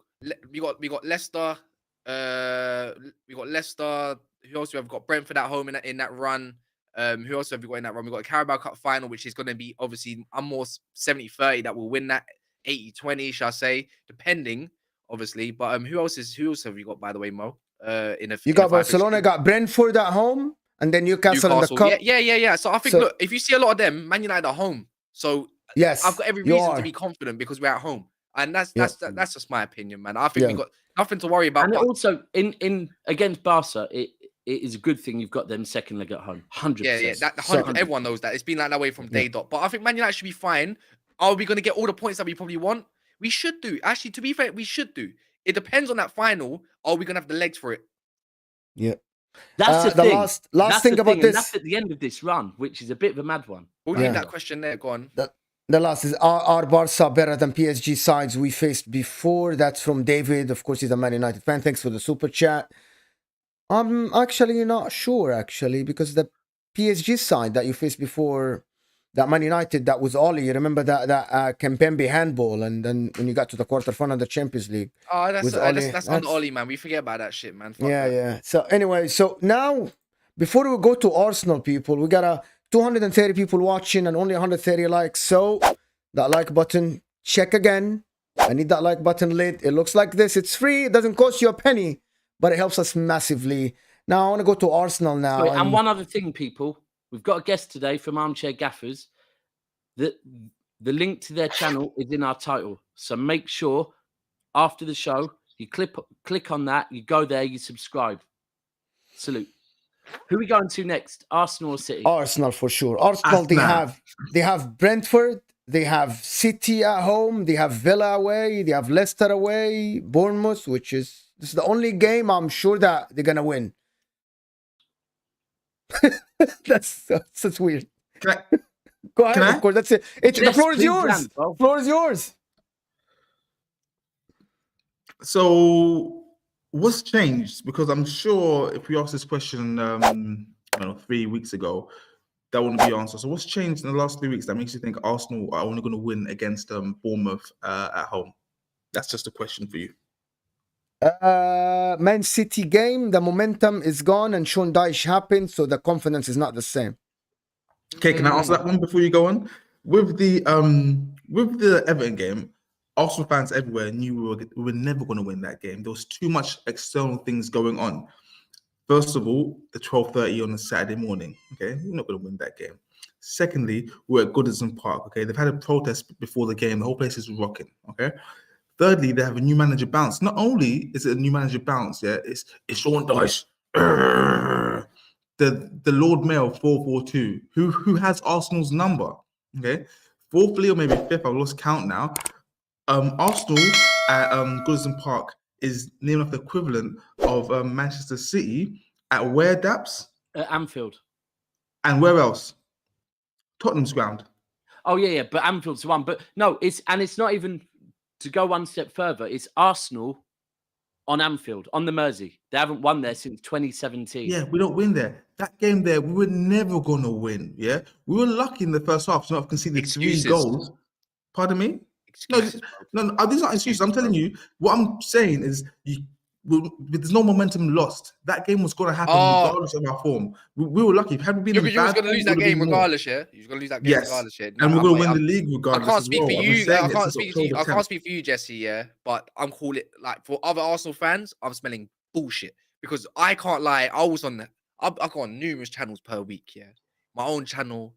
we got Leicester. We got Leicester. Who else? We've got Brentford at home in that run. Who else have we got in that run? We got a Carabao Cup final, which is going to be obviously I'm more 70-30 that will win that 80-20, shall I say, depending. Obviously, but who else have you got, by the way, Mo? You got Barcelona, got Brentford at home, and then Newcastle in the cup. Yeah. So I think, look, if you see a lot of them, Man United at home. So yes, I've got every reason to be confident because we're at home, and that's just my opinion, man. I think we got nothing to worry about. And also in against Barca, it is a good thing you've got them second leg at home. 100%. Yeah. That 100%. Everyone knows that. It's been like that way from day dot. But I think Man United should be fine. Are we going to get all the points that we probably want? We should do. Actually, to be fair, we should do. It depends on that final. Are we going to have the legs for it? Yeah. That's the thing. Last thing about this. That's at the end of this run, which is a bit of a mad one. We'll leave that question there. Go on. The last is, are Barca better than PSG sides we faced before? That's from David. Of course, he's a Man United fan. Thanks for the super chat. I'm actually not sure, because the PSG side that you faced before, that Man United, that was Oli. You remember that Kempembe handball, and then when you got to the quarterfinal of the Champions League. Oh, that's on Oli, man. We forget about that shit, man. Yeah. So anyway, so now before we go to Arsenal, people, we got 230 people watching and only 130 likes. So that like button, check again. I need that like button lit. It looks like this. It's free. It doesn't cost you a penny, but it helps us massively. Now I want to go to Arsenal now. Sorry, and one other thing, people. We've got a guest today from Armchair Gaffers. The link to their channel is in our title. So make sure after the show, you click on that, you go there, you subscribe. Salute. Who are we going to next? Arsenal or City? Arsenal for sure. Arsenal, they have Brentford, they have City at home, they have Villa away, they have Leicester away, Bournemouth, this is the only game I'm sure that they're gonna win. That's weird. Go ahead, of course. That's it. The floor is yours. Floor is yours. So, what's changed? Because I'm sure if we asked this question, 3 weeks ago, that wouldn't be answered. So, what's changed in the last 3 weeks that makes you think Arsenal are only going to win against Bournemouth at home? That's just a question for you. Man City game, the momentum is gone and Sean Dyche happened, so the confidence is not the same. Okay, can I answer that one before you go on? With the Everton game, Arsenal fans everywhere knew we were never going to win that game. There was too much external things going on. First of all, the 12:30 on a Saturday morning. Okay, we're not going to win that game. Secondly, we're at Goodison Park. Okay, they've had a protest before the game. The whole place is rocking. Okay. Thirdly, they have a new manager bounce. Not only is it a new manager bounce, it's Sean Dyche. the Lord Mayor 442, who has Arsenal's number. Okay, fourthly or maybe fifth, I've lost count now. Arsenal at Goodison Park is named after the equivalent of Manchester City at where, Daps? At Anfield. And where else? Tottenham's ground. Oh yeah, but Anfield's the one. But no, it's not even to go one step further. It's Arsenal on Anfield, on the Mersey. They haven't won there since 2017. Yeah, we don't win there. That game there, we were never going to win, yeah? We were lucky in the first half to not have conceded Excuses. 3 goals. Pardon me? Excuses, No, these aren't excuses. I'm telling you, what I'm saying is there's no momentum lost. That game was going to happen regardless of our form. We were lucky. Had we been Yeah, in but you was bad going to lose form, that we would've game been more. regardless, yeah? You was going to lose that game Yes. regardless, yeah? And we're going to win the league regardless. I can't speak for you. I can't speak for you. I October can't speak for you, Jesse. Yeah, but I'm calling it like for other Arsenal fans. I'm smelling bullshit because I can't lie. I was on that. I go on numerous channels per week. Yeah, my own channel.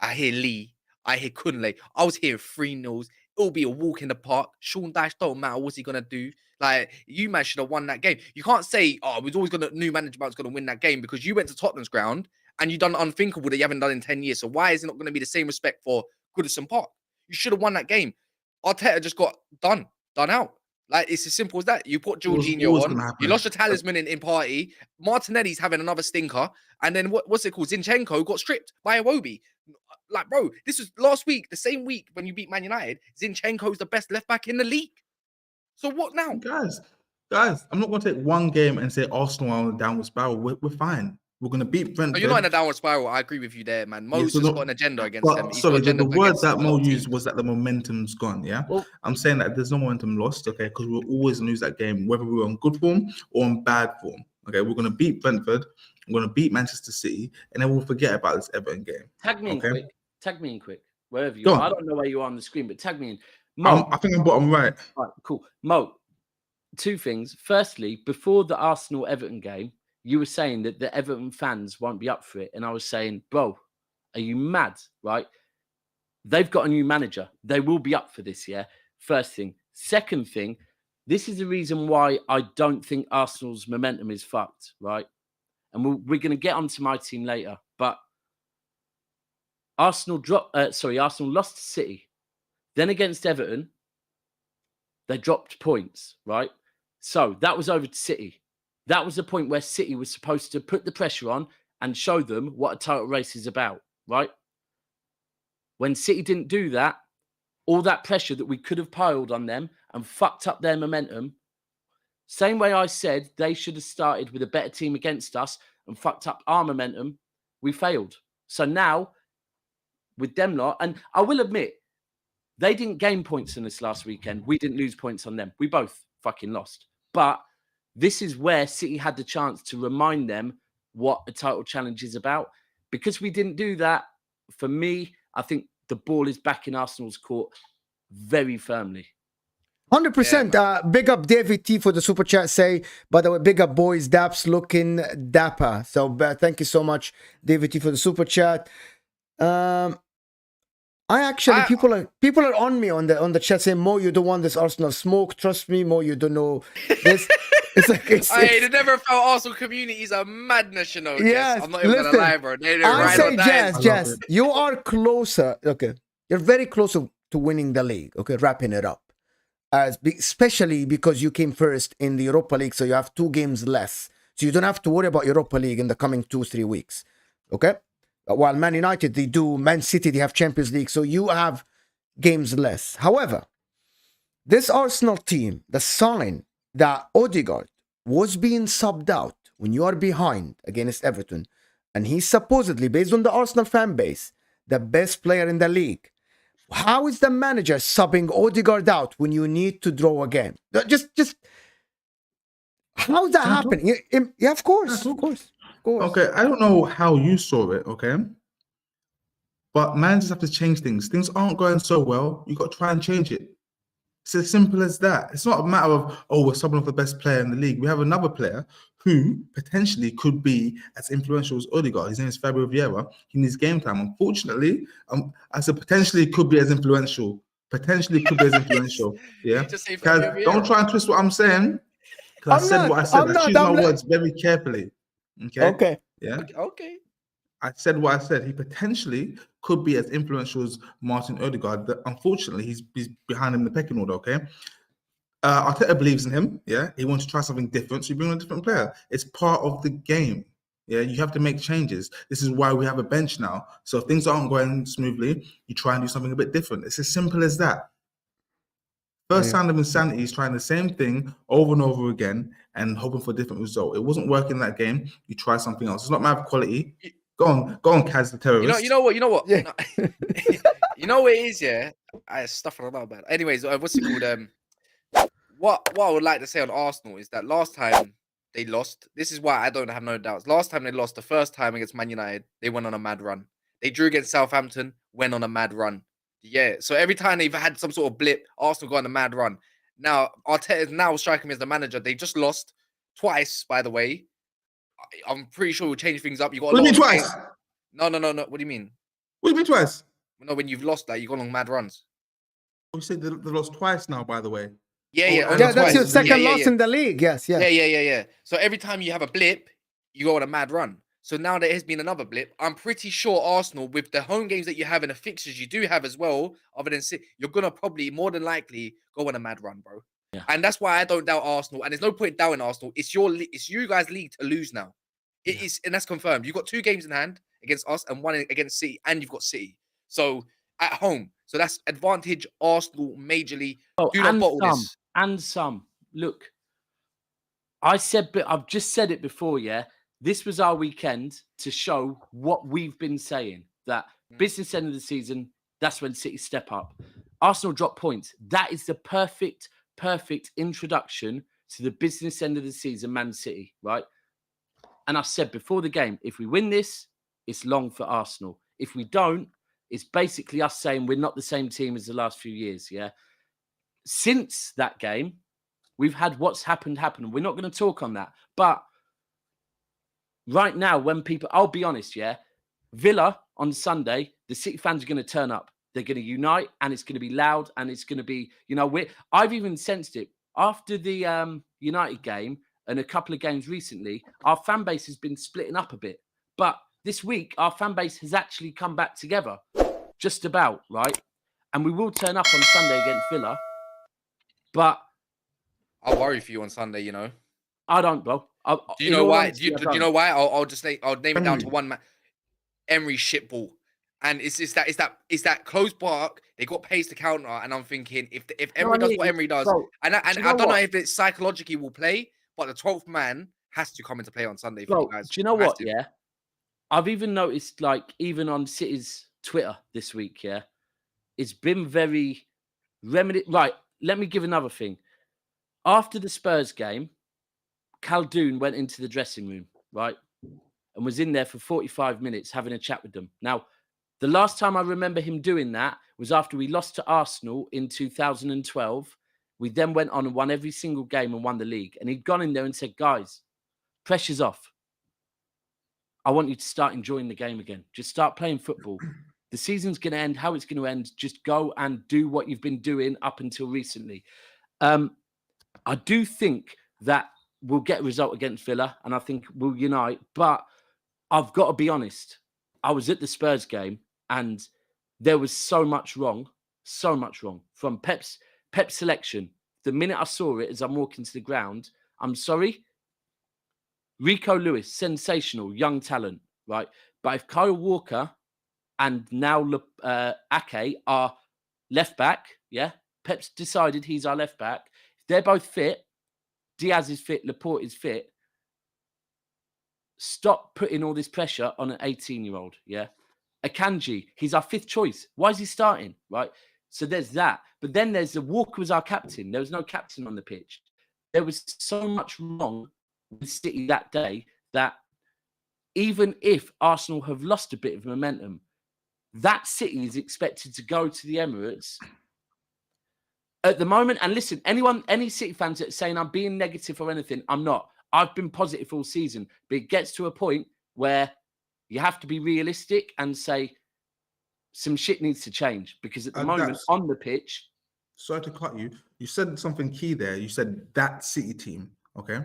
I hear Lee. I hear Kunle. I was hearing 3-0. It'll be a walk in the park. Sean Dyche don't matter. What's he gonna do? Like you man should have won that game. You can't say, "Oh, we're always gonna new management's gonna win that game," because you went to Tottenham's ground and you done unthinkable that you haven't done in 10 years. So why is it not going to be the same respect for Goodison Park? You should have won that game. Arteta just got done out. Like it's as simple as that. You put Jorginho on, you lost your talisman in party. Martinelli's having another stinker, and then what's it called? Zinchenko got stripped by Iwobi. Like, bro, this was last week, the same week when you beat Man United. Zinchenko's the best left back in the league. So what now? Guys, I'm not going to take one game and say Arsenal are on a downward spiral. We're fine. We're going to beat Brentford. No, you're not in a downward spiral. I agree with you there, man. Mo's just got an agenda against them. Sorry, the word that Mo used was that the momentum's gone, yeah? Well, I'm saying that there's no momentum lost, okay? Because we'll always lose that game, whether we're on good form or on bad form, okay? We're going to beat Brentford. We're going to beat Manchester City, and then we'll forget about this Everton game. Tag me in quick. Tag me in quick. Wherever you are. I don't know where you are on the screen, but tag me in. Mo, I think I'm bottom right. All right, cool. Mo, 2 things. Firstly, before the Arsenal-Everton game, you were saying that the Everton fans won't be up for it. And I was saying, bro, are you mad, right? They've got a new manager. They will be up for this, yeah? First thing. Second thing, this is the reason why I don't think Arsenal's momentum is fucked, right? And we're going to get onto my team later. But Arsenal lost to City. Then against Everton, they dropped points, right? So that was over to City. That was the point where City was supposed to put the pressure on and show them what a title race is about, right? When City didn't do that, all that pressure that we could have piled on them and fucked up their momentum, same way I said they should have started with a better team against us and fucked up our momentum, we failed. So now, with them lot, and I will admit, they didn't gain points in this last weekend. We didn't lose points on them. We both fucking lost. But this is where City had the chance to remind them what a title challenge is about. Because we didn't do that, for me, I think the ball is back in Arsenal's court very firmly. 100%. Yeah, Big up David T for the super chat. Say, by the way, big up boys. Daps looking dapper. So thank you so much, David T, for the super chat. People are on me on the chat saying, Mo, you don't want this Arsenal smoke. Trust me, Mo, you don't know this. It's like the Never Felt Arsenal community is a madness, you know. Yes, Jess. I'm not even gonna lie, bro. I say, Jess, you are closer. Okay, you're very close to winning the league. Okay, wrapping it up, especially because you came first in the Europa League, so you have 2 games less, so you don't have to worry about Europa League in the coming 2-3 weeks. Okay, while Man United they do, Man City they have Champions League, so you have games less. However, this Arsenal team, the sign that Odegaard was being subbed out when you are behind against Everton, and he's supposedly, based on the Arsenal fan base, the best player in the league. How is the manager subbing Odegaard out when you need to draw a game? Just how is that happening? Yeah, of course. Okay, I don't know how you saw it, okay? But managers have to change things. Things aren't going so well. You got to try and change it. It's as simple as that. It's not a matter of, we're subbing off the best player in the league. We have another player who potentially could be as influential as Odegaard. His name is Fabio Vieira. He needs game time. Unfortunately, I said potentially could be as influential. Yeah. Don't try and twist what I'm saying. Because I said what I said. I choose my words very carefully. Okay. Okay. Yeah. Okay. I said what I said. He potentially could be as influential as Martin Odegaard. Unfortunately, he's behind him in the pecking order. Okay. Arteta believes in him. Yeah. He wants to try something different. So you bring on a different player. It's part of the game. Yeah. You have to make changes. This is why we have a bench now. So if things aren't going smoothly, you try and do something a bit different. It's as simple as that. First sign of insanity is trying the same thing over and over again and hoping for a different result. It wasn't working that game. You try something else. It's not matter of quality. Go on, Kaz the terrorist. You know what? Yeah. No, you know what it is, yeah. I stuff it about bad. Anyways, what's it called? What I would like to say on Arsenal is that last time they lost. This is why I don't have no doubts. Last time they lost, the first time against Man United, they went on a mad run. They drew against Southampton, went on a mad run. Yeah. So every time they've had some sort of blip, Arsenal got on a mad run. Now Arteta is now striking me as the manager. They just lost twice, by the way. I'm pretty sure we'll change things up. You got a What do you lot mean of twice? No. What do you mean? What do you mean twice? No, when you've lost, like you go on mad runs. We said they lost twice now, by the way. Yeah, Oh, yeah. and only Yeah, that's your twice. second Yeah, loss yeah. in the league. Yes, yes. Yeah. So every time you have a blip, you go on a mad run. So now there has been another blip. I'm pretty sure Arsenal, with the home games that you have and the fixtures you do have as well, other than City, you're gonna probably more than likely go on a mad run, bro. Yeah. And that's why I don't doubt Arsenal. And there's no point doubting Arsenal. It's you guys' league to lose now. It is, and that's confirmed. You've got 2 games in hand against us and 1 against City, and you've got City. So at home. So that's advantage Arsenal majorly. Oh, Do not and bottle some, this. and some. Look, I've just said it before, yeah. This was our weekend to show what we've been saying, that business end of the season, that's when City step up. Arsenal drop points. That is the perfect introduction to the business end of the season, Man City, right? And I said before the game, if we win this, it's long for Arsenal. If we don't, it's basically us saying we're not the same team as the last few years, yeah? Since that game, we've had what's happened. We're not going to talk on that. But right now, when people, I'll be honest, yeah, Villa on Sunday, the City fans are going to turn up. They're going to unite, and it's going to be loud, and it's going to be, I've even sensed it after the United game and a couple of games recently. Our fan base has been splitting up a bit, but this week our fan base has actually come back together, just about, right? And we will turn up on Sunday against Villa, but I'll worry for you on Sunday, you know. I don't, bro. Do you know why? Do you know why? I'll name it down to one man. Emery shitball, and it's that close bark. They got pace to counter, and I'm thinking if Emery does what Emery does, bro, and I don't know if it psychologically will play, but the 12th man has to come into play on Sunday for you guys. Do you know what? Yeah, I've even noticed, like, even on City's Twitter this week, yeah, it's been very right. Let me give another thing. After the Spurs game, Khaldoon went into the dressing room, right, and was in there for 45 minutes having a chat with them. Now, the last time I remember him doing that was after we lost to Arsenal in 2012. We then went on and won every single game and won the league. And he'd gone in there and said, guys, pressure's off. I want you to start enjoying the game again. Just start playing football. The season's going to end how it's going to end. Just go and do what you've been doing up until recently. I do think that we'll get a result against Villa, and I think we'll unite. But I've got to be honest. I was at the Spurs game, and there was so much wrong from Pep's selection. The minute I saw it as I'm walking to the ground, I'm sorry. Rico Lewis, sensational, young talent, right? But if Kyle Walker and now Ake are left back, yeah, Pep's decided he's our left back. If they're both fit, Diaz is fit, Laporte is fit, stop putting all this pressure on an 18-year-old, yeah? Akanji, he's our 5th choice. Why is he starting, right? So there's that. But then there's Walker was our captain. There was no captain on the pitch. There was so much wrong with City that day that even if Arsenal have lost a bit of momentum, that City is expected to go to the Emirates at the moment. And listen, any City fans that are saying I'm being negative or anything, I'm not. I've been positive all season. But it gets to a point where you have to be realistic and say some shit needs to change, because at the moment on the pitch. Sorry to cut you. You said something key there. You said that City team, okay?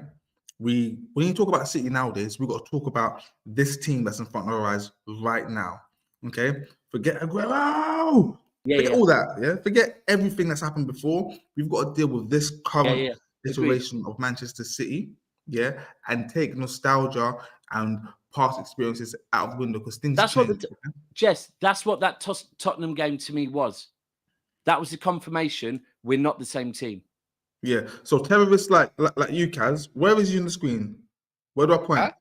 when you talk about City nowadays, we've got to talk about this team that's in front of our eyes right now. Okay, forget Aguero. Forget all that. Yeah, forget everything that's happened before. We've got to deal with this current iteration of Manchester City. Yeah, and take nostalgia and past experiences out of the window because things change. Jess, that's what that Tottenham game to me was. That was the confirmation we're not the same team. Yeah. So terrorists like you, Kaz, where is you on the screen? Where do I point?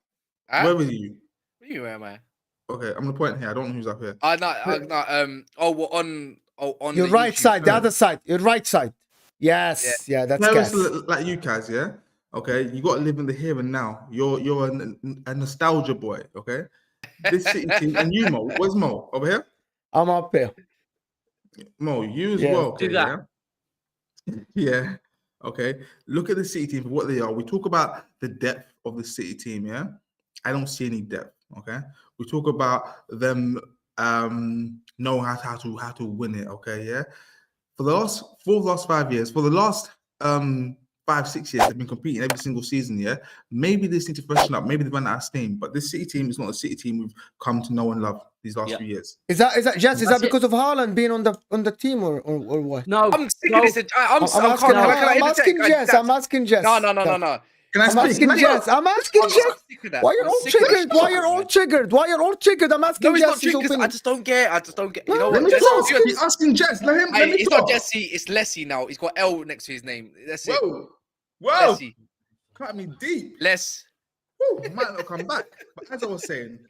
Where is you? Where am I? Okay, I'm gonna point here. I don't know who's up here. On your the right YouTube. side, the other side, your right side. Yes, yeah, that's terrorists Kaz. like you, Kaz. Yeah. Okay, you got to live in the here and now. You're a nostalgia boy. Okay. This City team and you, Mo. Where's Mo? Over here. I'm up here. Mo, you as well. Okay, do that. Yeah. Okay. Look at the City team for what they are. We talk about the depth of the City team. Yeah. I don't see any depth. Okay. We talk about them know how to win it. Okay. Yeah. For the last 5 years, for the last 5-6 years, they've been competing every single season. Yeah. Maybe they need to freshen up. Maybe they've run out of steam. But this City team is not a City team we've come to know and love these last few years. Is that Jess? Is that because of Haaland being on the team or what? No, I'm sick of this. I'm asking Jess. I'm asking Jess. No. Can I speak? I'm asking Jess. Why you're all triggered? Why you're all triggered? I'm asking No, Jess. Jess. I just don't get. You know Let what? me talk. He's asking Jess. Let me It's talk. not Jesse. It's Lessie now. He's got L next to his name. That's it. Whoa. Lessie. Cut me deep. Less. Woo, might not come back. But as I was saying,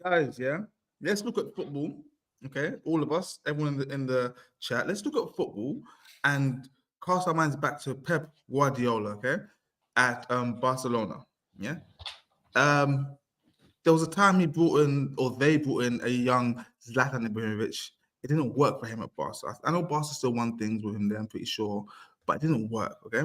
guys, yeah, let's look at football. Okay, all of us, everyone in the chat, let's look at football and cast our minds back to Pep Guardiola. Okay, at Barcelona. Yeah. There was a time they brought in a young Zlatan Ibrahimovic. It didn't work for him at Barca. I know Barca still won things with him there, I'm pretty sure, but it didn't work. Okay.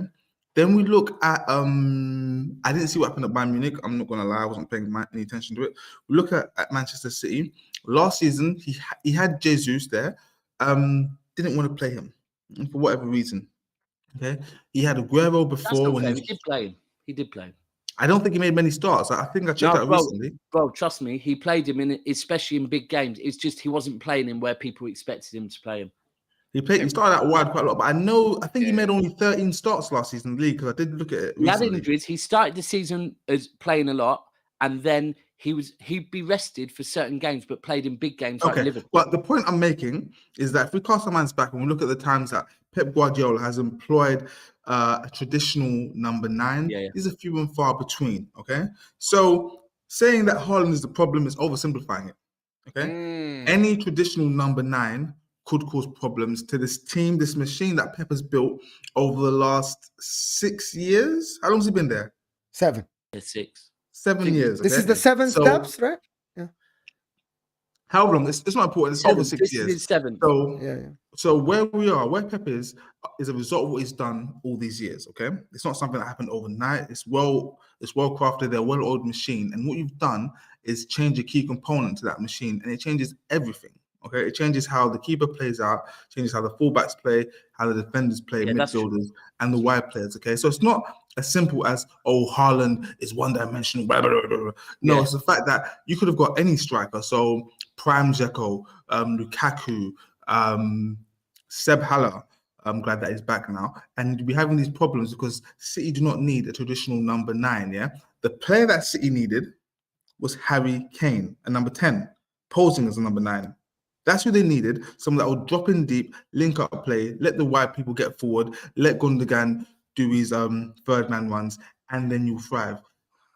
Then we look at I didn't see what happened at Bayern Munich. I'm not gonna lie, I wasn't paying any attention to it. We look at Manchester City. Last season, he had Jesus there. Didn't want to play him for whatever reason. Okay, he had Aguero before when he did play him. He did play him. I don't think he made many starts. I think I checked out recently. Bro, trust me, he played him especially in big games. It's just he wasn't playing him where people expected him to play him. He started out wide quite a lot, but I think he made only 13 starts last season in the league because I did look at it recently. He had injuries. He started the season as playing a lot, and then he'd be rested for certain games, but played in big games like Liverpool. But the point I'm making is that if we cast our minds back and we look at the times that Pep Guardiola has employed a traditional number 9, these are few and far between. Okay, so saying that Haaland is the problem is oversimplifying it. Okay, any traditional number 9 could cause problems to this team, this machine that Pep has built over the last 6 years. How long has he been there? 7. 6. 7 years. This is the 7 steps, right? Yeah. How long? It's not important. It's over 6 years. This is 7. So where we are, where Pep is a result of what he's done all these years. Okay, it's not something that happened overnight. It's well crafted. They're a well-oiled machine, and what you've done is change a key component to that machine, and it changes everything. Okay, it changes how the keeper plays out, changes how the fullbacks play, how the defenders play, midfielders, and the wide players. Okay, so it's not as simple as Haaland is one-dimensional. Blah, blah, blah, blah. No, it's the fact that you could have got any striker. So Prime Dzeko, Lukaku, Seb Haller. I'm glad that he's back now, and we're having these problems because City do not need a traditional number 9. Yeah, the player that City needed was Harry Kane, a number 10, posing as a number 9. That's who they needed. Someone that will drop in deep, link up play, let the wide people get forward, let Gundogan do his third man runs, and then you'll thrive.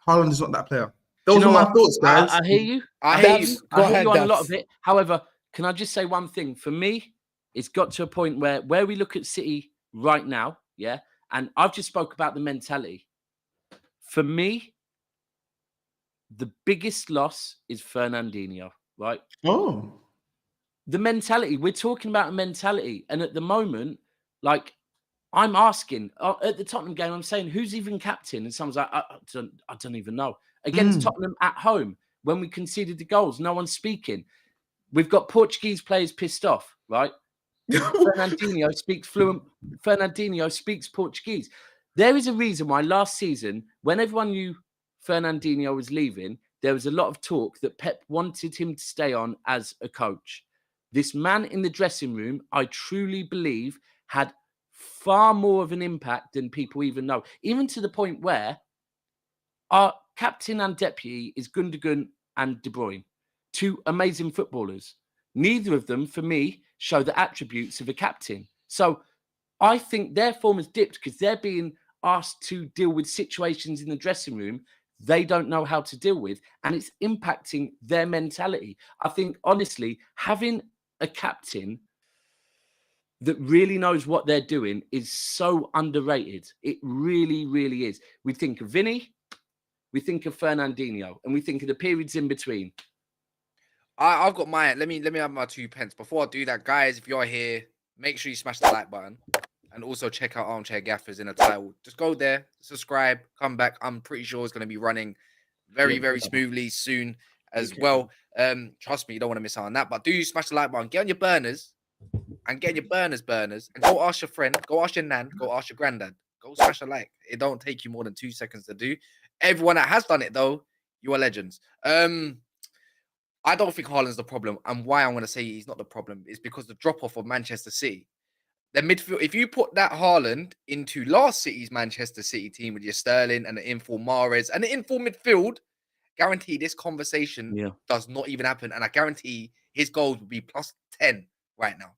Haaland is not that player. Those are my thoughts, guys. I hear you. I hear you on a lot of it. However, can I just say one thing? For me, it's got to a point where we look at City right now, and I've just spoke about the mentality. For me, the biggest loss is Fernandinho, right? Oh. The mentality, we're talking about a mentality. And at the moment, like, I'm asking at the Tottenham game, I'm saying, who's even captain? And someone's like, I don't even know. Against Tottenham at home, when we conceded the goals, no one's speaking. We've got Portuguese players pissed off, right? Fernandinho speaks Portuguese. There is a reason why last season, when everyone knew Fernandinho was leaving, there was a lot of talk that Pep wanted him to stay on as a coach. This man in the dressing room, I truly believe, had far more of an impact than people even know. Even to the point where our captain and deputy is Gundogan and De Bruyne, two amazing footballers. Neither of them, for me, show the attributes of a captain. So I think their form has dipped because they're being asked to deal with situations in the dressing room they don't know how to deal with, and it's impacting their mentality. I think, honestly, having a captain that really knows what they're doing is so underrated. It really, really is. We think of Vinny, we think of Fernandinho, and we think of the periods in between. I've got my let me have my 2 pence. Before I do that, guys, if you're here, make sure you smash the like button and also check out Armchair Gaffers in the title. Just go there, subscribe, come back. I'm pretty sure it's going to be running very smoothly soon as well. Trust me, you don't want to miss out on that. But do smash the like button, get on your burners and get your burners, and go ask your friend, go ask your nan, go ask your granddad. Go smash a like. It don't take you more than 2 seconds to do. Everyone that has done it though, you are legends. I don't think Haaland's the problem, and why I'm going to say he's not the problem is because the drop-off of Manchester City. The midfield, if you put that Haaland into last City's Manchester City team with your Sterling and the in-form Mahrez and the in-form midfield, guarantee this conversation does not even happen, and I guarantee his goals would be plus 10 right now.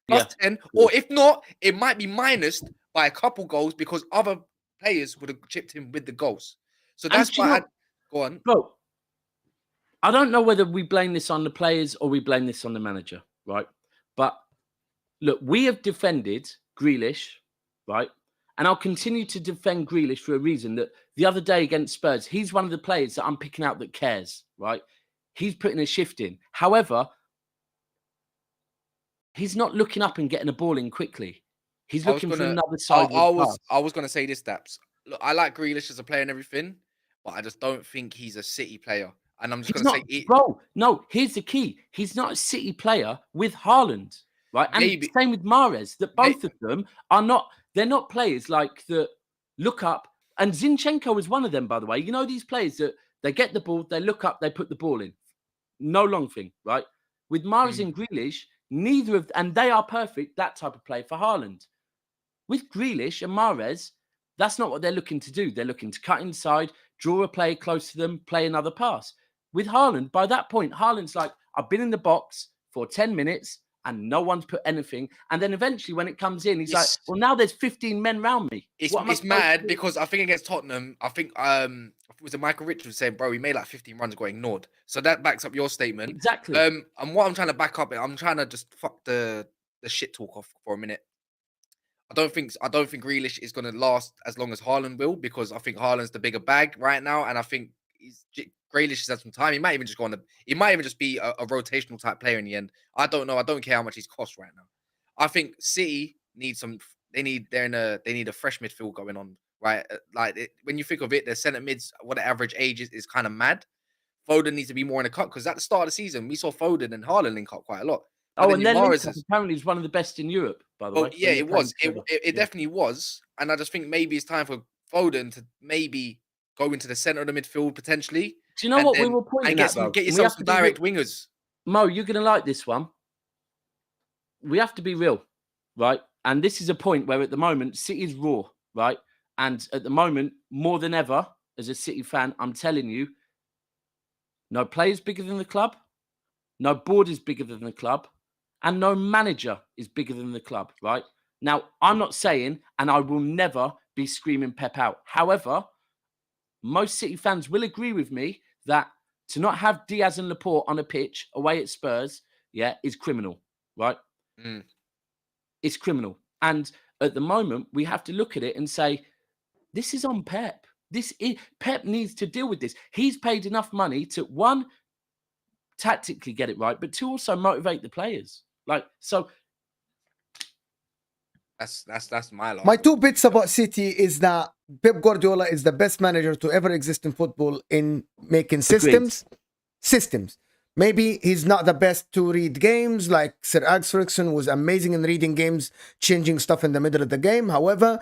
Plus 10, or if not, it might be minused by a couple goals because other players would have chipped him with the goals. So that's why go on. Bro, I don't know whether we blame this on the players or we blame this on the manager, right? But look, we have defended Grealish, right? And I'll continue to defend Grealish for a reason that the other day against Spurs, he's one of the players that I'm picking out that cares, right? He's putting a shift in. However, he's not looking up and getting a ball in quickly. He's looking for another side. I was going to say this, Daps. Look, I like Grealish as a player and everything, but I just don't think he's a City player. And I'm just going to say it. Bro, no, here's the key. He's not a City player with Haaland, right? And same with Mahrez, that both of them are not, they're not players like that look up. And Zinchenko is one of them, by the way. You know, these players that they get the ball, they look up, they put the ball in. No long thing, right? With Mahrez and Grealish, neither of, and they are perfect, that type of play for Haaland. With Grealish and Mahrez, that's not what they're looking to do. They're looking to cut inside, draw a player close to them, play another pass. With Haaland, by that point, Haaland's like, I've been in the box for 10 minutes and no one's put anything. And then eventually when it comes in, he's like, well, now there's 15 men around me. It's mad because I think against Tottenham, I think it was Michael Richards saying, bro, he made like 15 runs, got ignored. So that backs up your statement. Exactly. And what I'm trying to back up, I'm trying to just fuck the shit talk off for a minute. I don't think Grealish is going to last as long as Haaland will, because I think Haaland's the bigger bag right now, and I think Grealish has had some time. He might even just go on he might even just be a rotational type player in the end. I don't know. I don't care how much he's cost right now. I think City needs they need a fresh midfield going on, right? When you think of it, their centre mids, what the average age is kind of mad. Foden needs to be more in the cut, because at the start of the season, we saw Foden and Haaland link up quite a lot. And then apparently he's one of the best in Europe, by the way. Yeah, it was. It definitely was. And I just think maybe it's time for Foden to maybe go into the centre of the midfield potentially. Do you know what we were pointing at? Get yourself some direct wingers. Mo, you're going to like this one. We have to be real, right? And this is a point where at the moment, City is raw, right? And at the moment, more than ever, as a City fan, I'm telling you, no player's bigger than the club, no board is bigger than the club, and no manager is bigger than the club, right? Now, I'm not saying, and I will never be screaming Pep out. However, most City fans will agree with me that to not have Diaz and Laporte on a pitch away at Spurs, is criminal, right? It's criminal. And at the moment, we have to look at it and say, this is on Pep. Pep needs to deal with this. He's paid enough money to, one, tactically get it right, but two, also motivate the players. That's my last. My 2 bits about City is that Pep Guardiola is the best manager to ever exist in football in making systems. Maybe he's not the best to read games, like Sir Alex Ferguson was amazing in reading games, changing stuff in the middle of the game. However,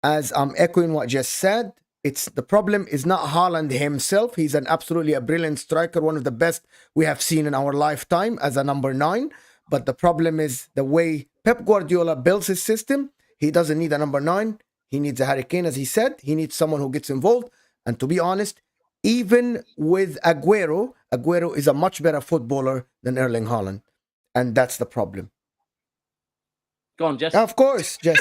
as I'm echoing what Jess said, the problem is not Haaland himself. He's an absolutely a brilliant striker, one of the best we have seen in our lifetime as a number 9. But the problem is the way Pep Guardiola builds his system. He doesn't need a number 9. He needs a Harry Kane, as he said. He needs someone who gets involved. And to be honest, even with Aguero is a much better footballer than Erling Haaland. And that's the problem. Go on, Jess. Of course, Jess.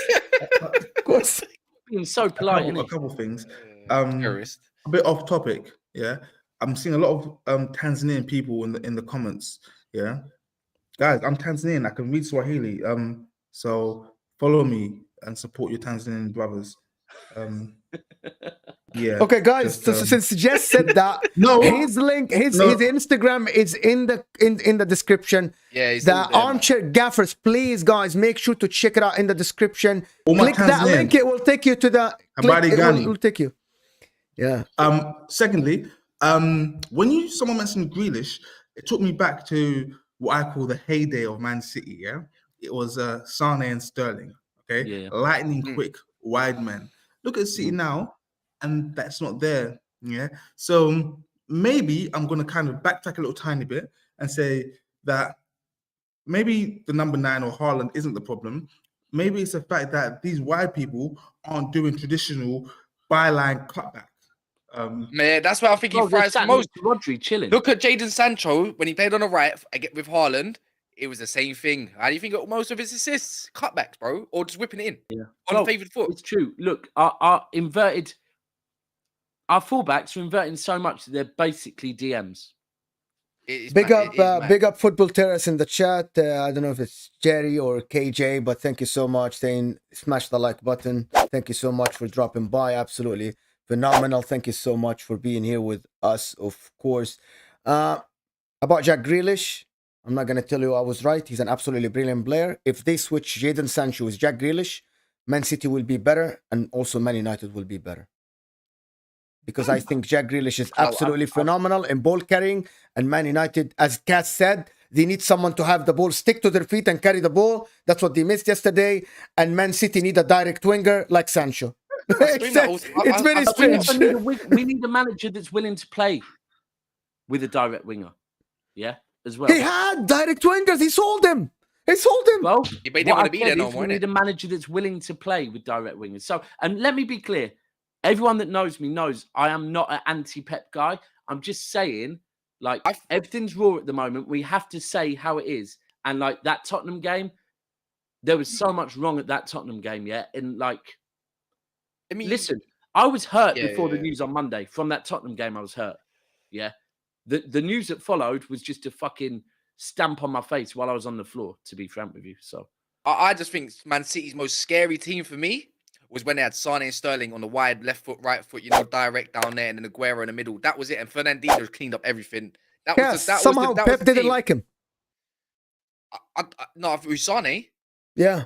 Of course. Being so polite. A couple things. Terrorist. A bit off topic. Yeah, I'm seeing a lot of Tanzanian people in the comments. Yeah, guys, I'm Tanzanian. I can read Swahili. So follow me and support your Tanzanian brothers. Yeah. Okay, guys. So since Jess said that, no, his link, his Instagram is in the description. Yeah, the Armchair Gaffers. Please, guys, make sure to check it out in the description. Click that link; it will take you to the. It will take you. Yeah. Secondly, when someone mentioned Grealish, it took me back to what I call the heyday of Man City. Yeah, it was Sane and Sterling. Okay, Yeah. lightning quick, wide men. Look at City now, and that's not there. Yeah, so maybe I'm going to kind of backtrack a little tiny bit and say that maybe the number 9 or Haaland isn't the problem. Maybe it's the fact that these wide people aren't doing traditional byline cutback. Man, that's why I think he thrives the most. Rodri chilling. Look at Jadon Sancho when he played on the right with Haaland. It was the same thing. How do you think most of his assists? Cutbacks, bro, or just whipping it in on the favoured foot. It's true. Look, our fullbacks are inverting so much that they're basically DMs. Big up Football Terrace in the chat. I don't know if it's Jerry or KJ, but thank you so much. Saying smash the like button. Thank you so much for dropping by. Absolutely phenomenal. Thank you so much for being here with us, of course. About Jack Grealish, I'm not going to tell you I was right. He's an absolutely brilliant player. If they switch Jadon Sancho with Jack Grealish, Man City will be better, and also Man United will be better. Because I think Jack Grealish is absolutely phenomenal in ball carrying, and Man United, as Cass said, they need someone to have the ball stick to their feet and carry the ball. That's what they missed yesterday. And Man City need a direct winger like Sancho. It's very strange. We need a manager that's willing to play with a direct winger. Yeah, as well. He had direct wingers. He sold them. Well, but he didn't want to be there no more. We need a manager that's willing to play with direct wingers. So, and let me be clear. Everyone that knows me knows I am not an anti-Pep guy. I'm just saying, like, everything's raw at the moment. We have to say how it is. And, like, that Tottenham game, there was so much wrong at that Tottenham game, yeah? And, like, I mean, listen, I was hurt before the news on Monday. From that Tottenham game, I was hurt, yeah? The news that followed was just a fucking stamp on my face while I was on the floor, to be frank with you. So I just think Man City's most scary team for me was when they had Sane and Sterling on the wide left foot, right foot, direct down there, and then Aguero in the middle. That was it. And Fernandinho cleaned up everything. Somehow Pep didn't like him. No, it was Sane. Yeah.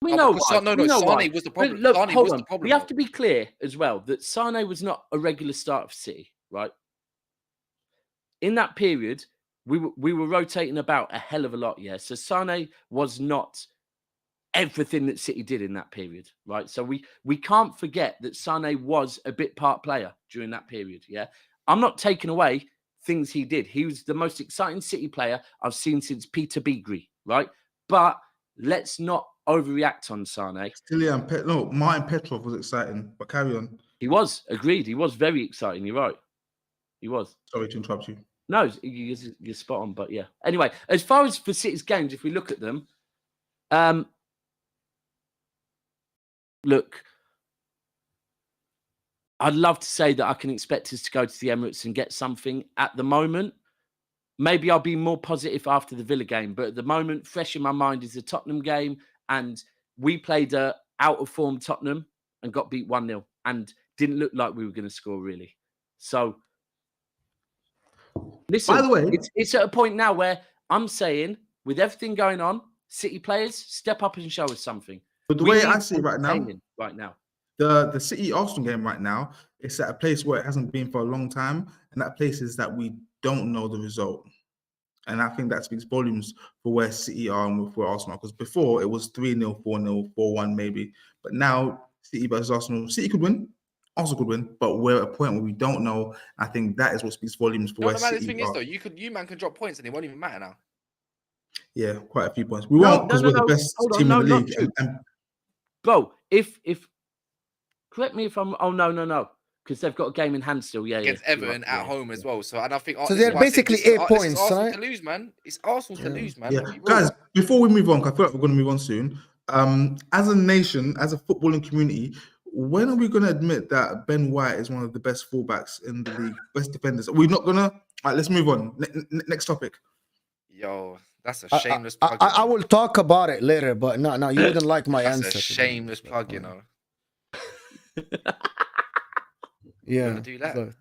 We know why. Sane was the problem. Look, hold on. We have to be clear as well that Sane was not a regular starter for City, right? In that period, we were rotating about a hell of a lot, yeah. So Sane was not everything that City did in that period, right? So we can't forget that Sane was a bit part player during that period, yeah. I'm not taking away things he did. He was the most exciting City player I've seen since Peter Beagrie, right? But let's not overreact on Sane. Martin Petrov was exciting, but carry on. He was, agreed. He was very exciting. You're right. He was. Sorry to interrupt you. No, you're spot on, but yeah. Anyway, as far as for City's games, if we look at them, look, I'd love to say that I can expect us to go to the Emirates and get something. At the moment, maybe I'll be more positive after the Villa game, but at the moment, fresh in my mind is the Tottenham game, and we played a out-of-form Tottenham and got beat 1-0 and didn't look like we were going to score, really. So, listen, by the way, it's at a point now where I'm saying, with everything going on, City players, step up and show us something. But the way I see it right now, the City Arsenal game right now, it's at a place where it hasn't been for a long time, and that place is that we don't know the result. And I think that speaks volumes for where City are and where Arsenal are. Because before it was 3-0, 4-0, 4-1 maybe. But now City versus Arsenal. City could win. Arsenal could win, but we're at a point where we don't know. I think that is what speaks volumes for You know where what the maddest City thing is are. though? You man can drop points and it won't even matter now. Yeah, quite a few points. We No, won't because no, we're no. the best Hold on, team in no, the not league. true. And Bro, if correct me if I'm. Oh no, because they've got a game in hand still. Yeah, Against yeah, you're Everton right, at yeah. home as well. So, and I think So this is they're why I said basically this is 8 points, This is Arsenal right? to lose, man. It's Arsenal to lose, man. yeah, Let's be real. guys, before we move on, 'cause I feel like we're going to move on soon. As a nation, as a footballing community, when are we going to admit that Ben White is one of the best fullbacks in the league, best defenders? Are we not going to? All right, let's move on. Next topic. Yo, that's a shameless plug. I will talk about it later, but no, you wouldn't like my That's answer. a shameless plug, you know. Yeah, gonna do that? so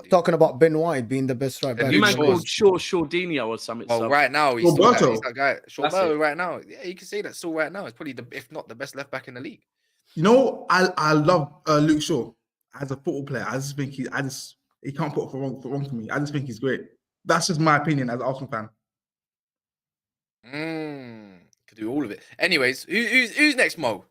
talking about Ben White being the best right back. You Luke man Shaw's- called Shawdinho or something. Well, so. right now he's still Roberto. he's that guy. That's Shawberto it. right now. Yeah, you can say that still right now. It's probably if not the best left back in the league. You know, I love Luke Shaw as a football player. I just think he can't put it for wrong for me. I just think he's great. That's just my opinion as an Arsenal fan. Could do all of it. Anyways, who's next, Mo?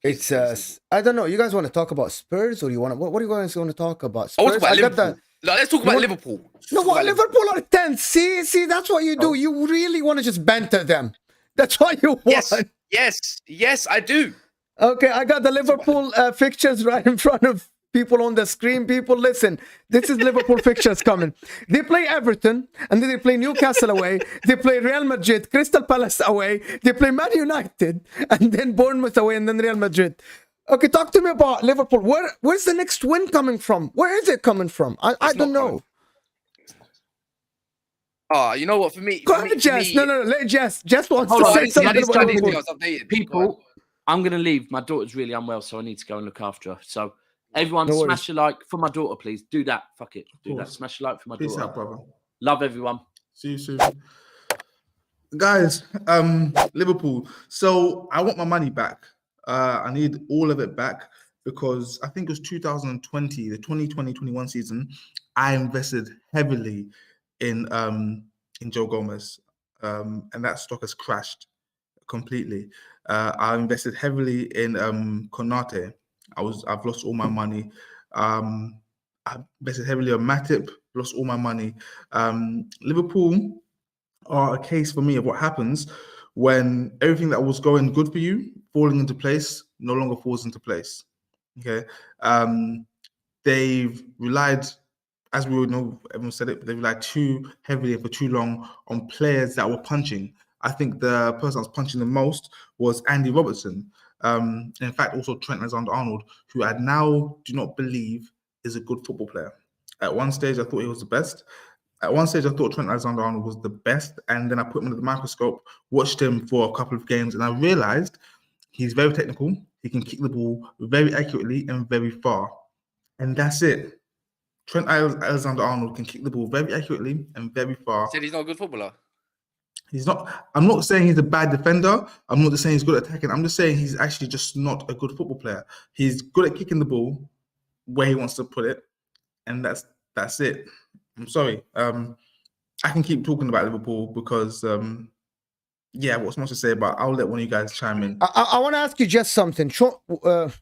It's I don't know. You guys want to talk about Spurs or you want to? What are you guys going to talk about? I want to Spurs? talk about I got Liverpool. No, let's talk about Liverpool. No, Let's talk what? about Liverpool are 10. See, that's what you do. Oh. You really want to just banter them. That's what you want. Yes, I do. Okay, I got the Liverpool fixtures right in front of people on the screen. People, listen. This is Liverpool fixtures coming. They play Everton, and then they play Newcastle away. They play Real Madrid, Crystal Palace away. They play Man United, and then Bournemouth away, and then Real Madrid. Okay, talk to me about Liverpool. Where's the next win coming from? Where is it coming from? I don't know. You know what? For me, Go ahead, Jess. No. Let Jess wants Hold to on, say let something this about guy Liverpool. details. People, I'm going to leave. My daughter's really unwell, so I need to go and look after her. So, everyone, No smash a like for my daughter, please. Do that. Fuck it. Do that. course. Smash a like for my Peace daughter. out, brother. Love everyone. See you soon. Guys, Liverpool. So I want my money back. I need all of it back because I think it was 2020, the 2020-21 season. I invested heavily in Joe Gomez, and that stock has crashed completely. I invested heavily in Konate. I've lost all my money. I invested heavily on Matip, lost all my money. Liverpool are a case for me of what happens when everything that was going good for you, falling into place, no longer falls into place. Okay. They've relied, as we all know, everyone said it, but they relied too heavily and for too long on players that were punching. I think the person that was punching the most was Andy Robertson. In fact, also Trent Alexander-Arnold, who I now do not believe is a good football player. At one stage, I thought he was the best. At one stage, I thought Trent Alexander-Arnold was the best, and then I put him under the microscope, watched him for a couple of games, and I realized he's very technical. He can kick the ball very accurately and very far, and that's it. Trent Alexander-Arnold can kick the ball very accurately and very far. Said he's not a good footballer. He's not. I'm not saying he's a bad defender. I'm not just saying he's good at attacking. I'm just saying he's actually just not a good football player. He's good at kicking the ball where he wants to put it, and that's it. I'm sorry. I can keep talking about Liverpool because, what's much to say about? I'll let one of you guys chime in. I want to ask you just something.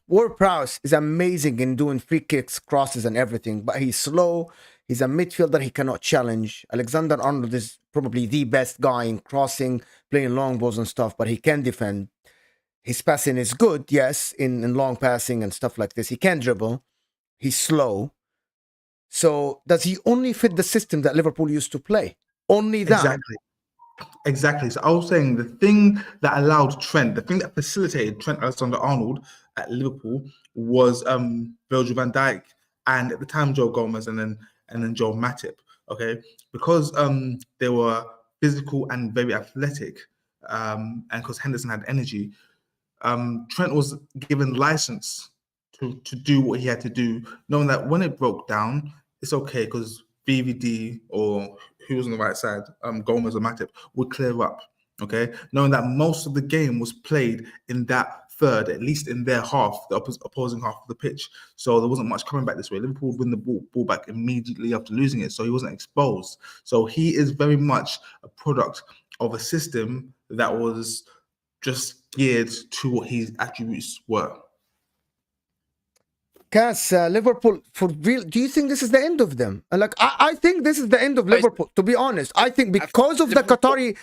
Ward-Prowse is amazing in doing free kicks, crosses, and everything, but he's slow. He's a midfielder he cannot challenge. Alexander-Arnold is probably the best guy in crossing, playing long balls and stuff, but he can defend. His passing is good, yes, in long passing and stuff like this. He can dribble. He's slow. So does he only fit the system that Liverpool used to play? Only that? Exactly. So I was saying the thing that allowed Trent, the thing that facilitated Trent Alexander-Arnold at Liverpool was Virgil van Dijk and at the time Joe Gomez and then Joe Matip. Okay, because they were physical and very athletic, and because Henderson had energy, Trent was given license to do what he had to do, knowing that when it broke down, it's okay because VVD or who was on the right side, Gomez or Matip, would clear up. Okay, knowing that most of the game was played in that third, at least in their half, the opposing half of the pitch. So there wasn't much coming back this way. Liverpool would win the ball back immediately after losing it, so he wasn't exposed. So he is very much a product of a system that was just geared to what his attributes were. Cass, Liverpool, for real, do you think this is the end of them? Like, I think this is the end of Liverpool, to be honest. I think because of the Qatari,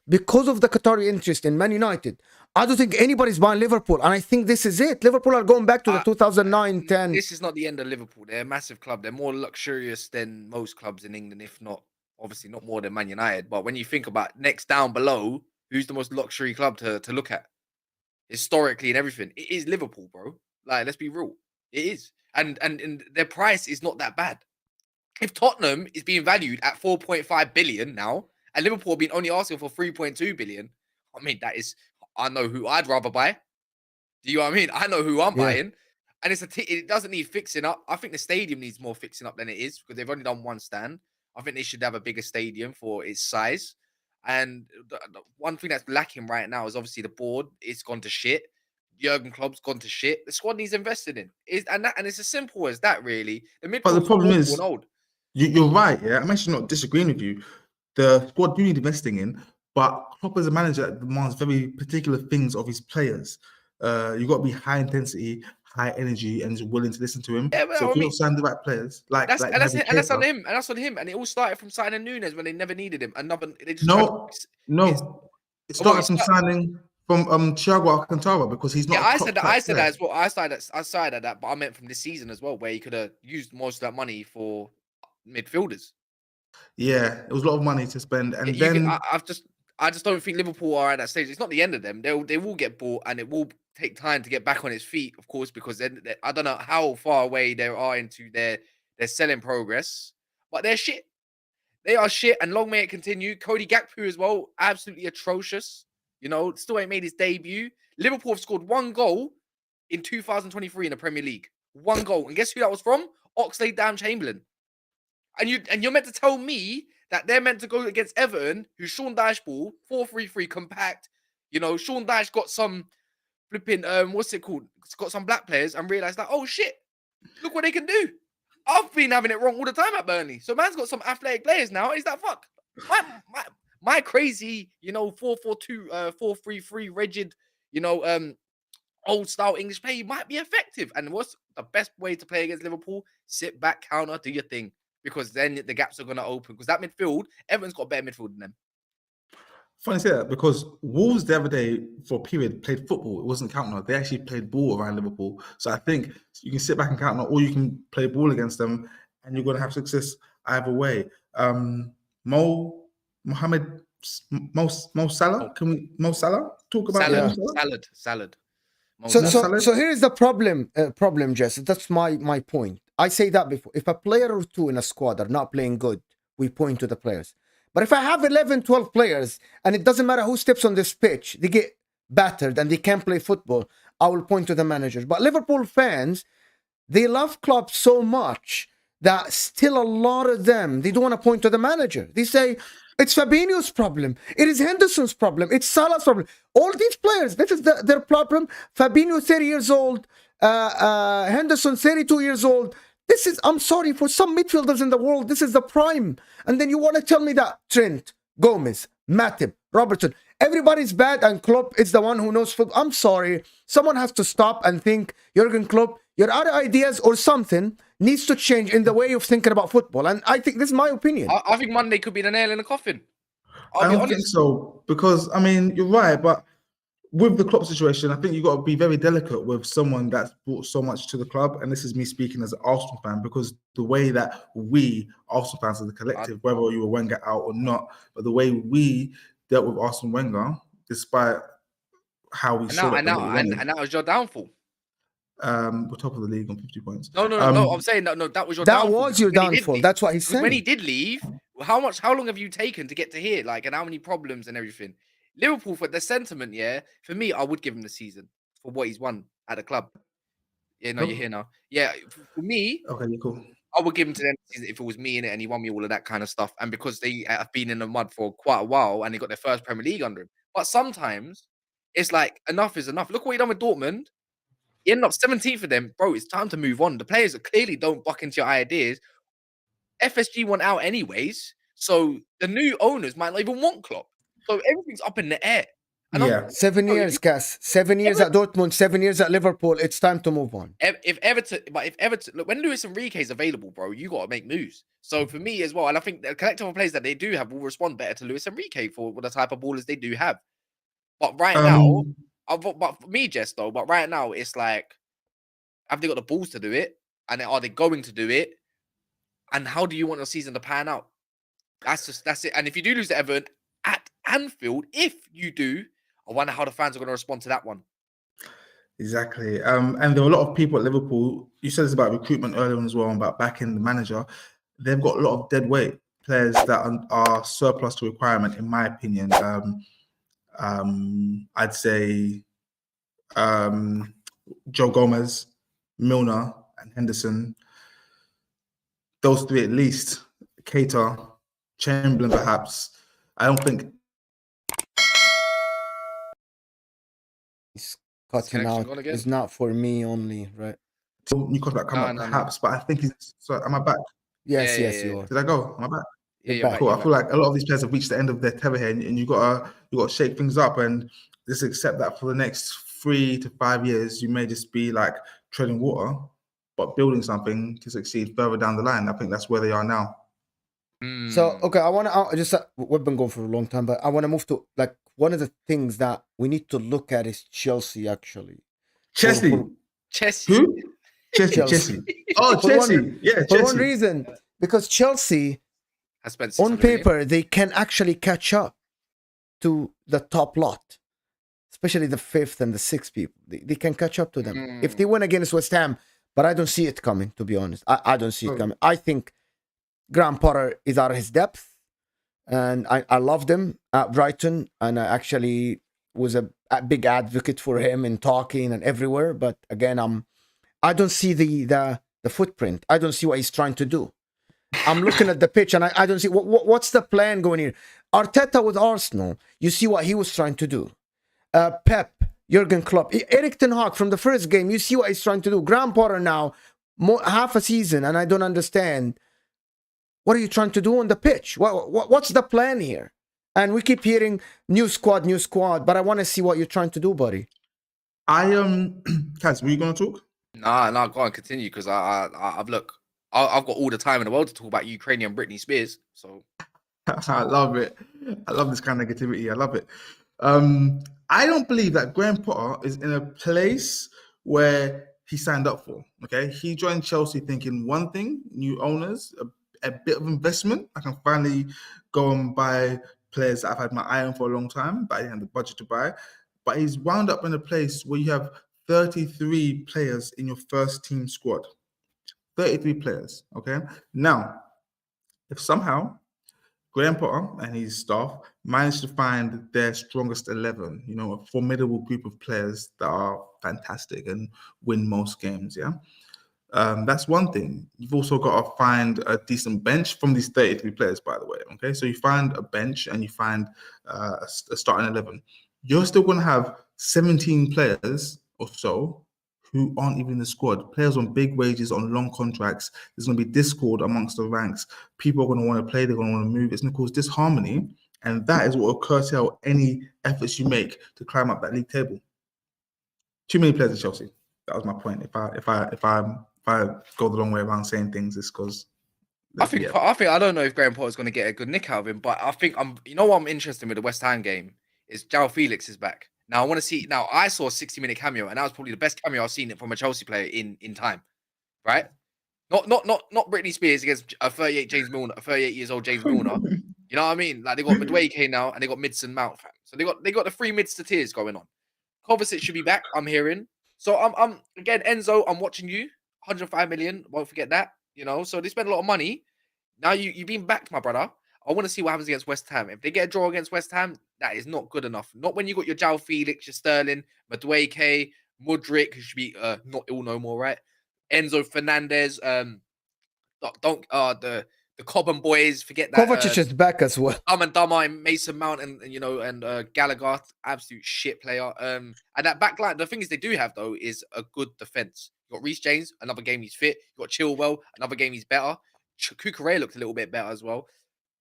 because of the Qatari interest in Man United, I don't think anybody's buying Liverpool. And I think this is it. Liverpool are going back to the 2009-10. This is not the end of Liverpool. They're a massive club. They're more luxurious than most clubs in England, if not, obviously, not more than Man United. But when you think about next down below, who's the most luxury club to look at? Historically and everything, it is Liverpool, bro. Like, let's be real. It is. And their price is not that bad. If Tottenham is being valued at 4.5 billion now, and Liverpool have been only asking for 3.2 billion, I mean, I know who I'd rather buy. Do you know what I mean? I know who I'm buying. And it doesn't need fixing up. I think the stadium needs more fixing up than it is because they've only done one stand. I think they should have a bigger stadium for its size. And the one thing that's lacking right now is obviously the board. It's gone to shit. Jurgen Klopp's gone to shit. The squad needs invested in. And it's as simple as that, really. But the problem is, old. You're right. Yeah, I'm actually not disagreeing with you. The squad do need investing in, but Klopp as a manager demands very particular things of his players. You've got to be high intensity, high energy, and willing to listen to him. Yeah, but so if you don't sign the right players, that's on him. And that's on him. And it all started from signing Nunes when they never needed him. It started from signing from Thiago Alcantara because he's not. Yeah, I said that as well. I started at that, but I meant from this season as well, where he could have used most of that money for midfielders. Yeah, it was a lot of money to spend, and I just don't think Liverpool are at that stage. It's not the end of them. They will get bought, and it will take time to get back on its feet, of course, because I don't know how far away they are into their selling progress, but they're shit. They are shit, and long may it continue. Cody Gakpo as well, absolutely atrocious. You know, still ain't made his debut. Liverpool have scored 1 goal in 2023 in the Premier League. 1 goal, and guess who that was from? Oxlade-Chamberlain. And you're meant to tell me that they're meant to go against Everton, who Sean Dyche ball, 4-3-3 compact. You know, Sean Dyche got some flipping, what's it called? It's got some black players and realized that, oh shit, look what they can do. I've been having it wrong all the time at Burnley. So man's got some athletic players now. Is that fuck? My crazy, 4-4-2, 4-3-3 rigid, old style English play might be effective. And what's the best way to play against Liverpool? Sit back, counter, do your thing. Because then the gaps are going to open. Because that midfield, Everton's got a better midfield than them. Funny to say that because Wolves the other day for a period played football. It wasn't counter. They actually played ball around Liverpool. So I think you can sit back and counter, or you can play ball against them, and you're going to have success either way. Mo Salah? Can we Mo Salah talk about Salad? So here's the problem, Jess. That's my point. I say that before. If a player or two in a squad are not playing good, we point to the players. But if I have 11, 12 players, and it doesn't matter who steps on this pitch, they get battered and they can't play football, I will point to the managers. But Liverpool fans, they love Klopp so much that still a lot of them, they don't want to point to the manager. They say, it's Fabinho's problem. It is Henderson's problem. It's Salah's problem. All these players, this is their problem. Fabinho, 30 years old. Henderson, 32 years old. This is, I'm sorry, for some midfielders in the world, this is the prime. And then you want to tell me that Trent, Gomez, Matip, Robertson, everybody's bad and Klopp is the one who knows football. I'm sorry. Someone has to stop and think, Jurgen Klopp, your other ideas or something needs to change in the way of thinking about football. And I think this is my opinion. I think Monday could be the nail in the coffin. I don't think so. Because, I mean, you're right, but with the Klopp situation, I think you've got to be very delicate with someone that's brought so much to the club. And this is me speaking as an Arsenal fan, because the way that we, Arsenal fans as a collective, whether you were Wenger out or not, but the way we dealt with Arsene Wenger, despite how we saw and that was your downfall. We're top of the league on 50 points. No. I'm saying no. That was your downfall. That was your downfall. That's what he's saying. When he did leave, how long have you taken to get to here? Like, and how many problems and everything? Liverpool, for the sentiment, yeah, for me, I would give him the season for what he's won at the club. Yeah, no, you're here now. Yeah, for me, okay, cool. I would give him to them if it was me in it and he won me all of that kind of stuff. And because they have been in the mud for quite a while and they got their first Premier League under him. But sometimes it's like enough is enough. Look what he done with Dortmund. He ended up 17th for them. Bro, it's time to move on. The players that clearly don't buck into your ideas. FSG went out anyways. So the new owners might not even want Klopp. So everything's up in the air. Yeah. 7 years, Cass. 7 years at Dortmund, 7 years at Liverpool. It's time to move on. If Everton, look, when Luis Enrique is available, bro, you got to make moves. So for me as well, and I think the collective of players that they do have will respond better to Luis Enrique for the type of ballers they do have. But right now, but for me, Jess, though, but right now, it's like, have they got the balls to do it? And are they going to do it? And how do you want your season to pan out? That's it. And if you do lose to Everton at Anfield, if you do, I wonder how the fans are going to respond to that one. Exactly. And there were a lot of people at Liverpool. You said this about recruitment earlier on as well, about backing the manager. They've got a lot of dead weight players that are surplus to requirement, in my opinion. I'd say Joe Gomez, Milner, and Henderson. Those three at least. Keita, Chamberlain, perhaps. I don't think. He's cutting out. It's not for me only, right? Newcastle that come up, perhaps, but I think he's. Sorry, am I back? Yes, you are. Did I go? Am I back? Yeah, back. Cool. I feel like a lot of these players have reached the end of their tether here, and you got to shake things up and just accept that for the next 3 to 5 years, you may just be like treading water, but building something to succeed further down the line. I think that's where they are now. So, okay, I want to just, we've been going for a long time, but I want to move to, like, one of the things that we need to look at is Chelsea, actually. Chelsea? Who? Chelsea. Oh, Chelsea. For one reason, because Chelsea, on paper, they can actually catch up to the top lot, especially the 5th and the 6th people. They can catch up to them. If they win against West Ham, but I don't see it coming, to be honest. I don't see it coming. I think Graham Potter is out of his depth, and I loved him at Brighton, and I actually was a big advocate for him in talking and everywhere. But again, I don't see the footprint. I don't see what he's trying to do. I'm looking at the pitch, and I don't see what's the plan going here. Arteta with Arsenal, you see what he was trying to do. Pep, Jurgen Klopp, Erik ten Hag from the first game, you see what he's trying to do. Graham Potter now, half a season, and I don't understand. What are you trying to do on the pitch? What's the plan here? And we keep hearing new squad, but I want to see what you're trying to do, buddy. Kaz, were you going to talk? No, go on, continue, because I've got all the time in the world to talk about Ukrainian Britney Spears. So I love it. I love this kind of negativity. I love it. I don't believe that Graham Potter is in a place where he signed up for. Okay, he joined Chelsea thinking one thing: new owners, a bit of investment. I can finally go and buy players that I've had my eye on for a long time, but I didn't have the budget to buy. But he's wound up in a place where you have 33 players in your first team squad. 33 players, okay? Now, if somehow Graham Potter and his staff managed to find their strongest 11, a formidable group of players that are fantastic and win most games, yeah? That's one thing. You've also got to find a decent bench from these 33 players, by the way, okay? So you find a bench and you find a starting 11. You're still going to have 17 players or so who aren't even in the squad. Players on big wages, on long contracts. There's going to be discord amongst the ranks. People are going to want to play. They're going to want to move. It's going to cause disharmony. And that is what will curtail any efforts you make to climb up that league table. Too many players at Chelsea. That was my point. If I go the long way around saying things, it's because I don't know if Graham Potter's going to get a good nick out of him, but I think what I'm interested in with the West Ham game is João Felix is back. Now I want to see. Now I saw a 60-minute cameo, and that was probably the best cameo I've seen from a Chelsea player in time, right? Not Britney Spears against a 38 years old James Milner. You know what I mean? Like they got Madueke now, and they got Midson Mount, fam. So they got the 3 mids to tears going on. Kovacic should be back. I'm hearing. So I'm again, Enzo. I'm watching you. 105 million. Won't forget that. So they spend a lot of money. Now you've been backed, my brother. I want to see what happens against West Ham. If they get a draw against West Ham, that is not good enough. Not when you got your João Felix, your Sterling, Madueke, Mudryk, who should be not ill no more, right? Enzo Fernandez, the Cobham boys, forget that. Kovacic is back as well. Dama and Mason Mount and Gallagher, absolute shit player. And that back line, the thing is they do have though is a good defense. You got Reece James, another game he's fit. You got Chilwell, another game he's better. Cucurella looked a little bit better as well.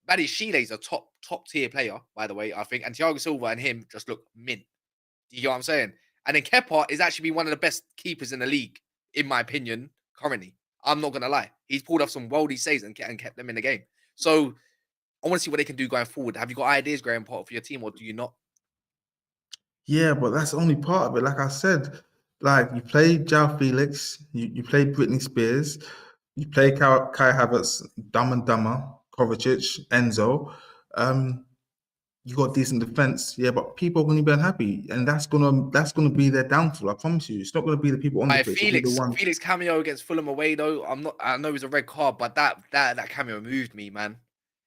Buddy Sheeley's a top tier player, by the way, I think. And Thiago Silva and him just look mint. Do you get what I'm saying? And then Kepa is actually one of the best keepers in the league, in my opinion, currently. I'm not gonna lie. He's pulled off some worldy saves and kept them in the game. So I want to see what they can do going forward. Have you got ideas, Graham Potter, for your team, or do you not? Yeah, but that's only part of it. Like I said, like you play João Felix, you play Britney Spears, you play Kai Havertz, Dumb and Dumber, Kovacic, Enzo. You got decent defense, yeah, but people are going to be unhappy, and that's gonna be their downfall. I promise you, it's not going to be the people on the pitch. Felix cameo against Fulham away though. I know it was a red card, but that cameo moved me, man.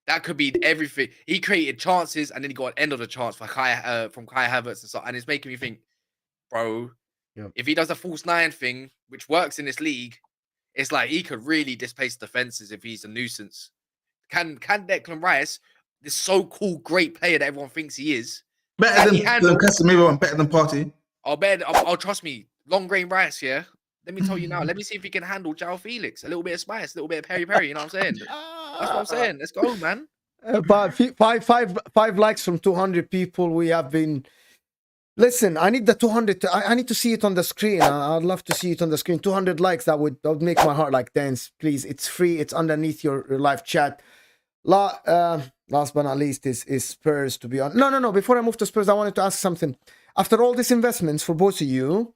That could be everything. He created chances, and then he got an end of the chance from Kai Havertz and stuff. And it's making me think, bro, if he does a false nine thing, which works in this league, it's like he could really displace defenses if he's a nuisance. Can Declan Rice, this so-called great player that everyone thinks he is, better than Casemiro and better than Partey? I'll trust me. Long grain Rice, yeah. Let me tell you now. Let me see if he can handle João Felix. A little bit of spice, a little bit of peri-peri. You know what I'm saying? That's what I'm saying. Let's go, man. But five likes from 200 people. We have been. Listen, I need the 200. I need to see it on the screen. I'd love to see it on the screen. 200 likes. That would make my heart like dance. Please, it's free. It's underneath your live chat. Last but not least is Spurs, to be honest. No. Before I move to Spurs, I wanted to ask something. After all these investments for both of you,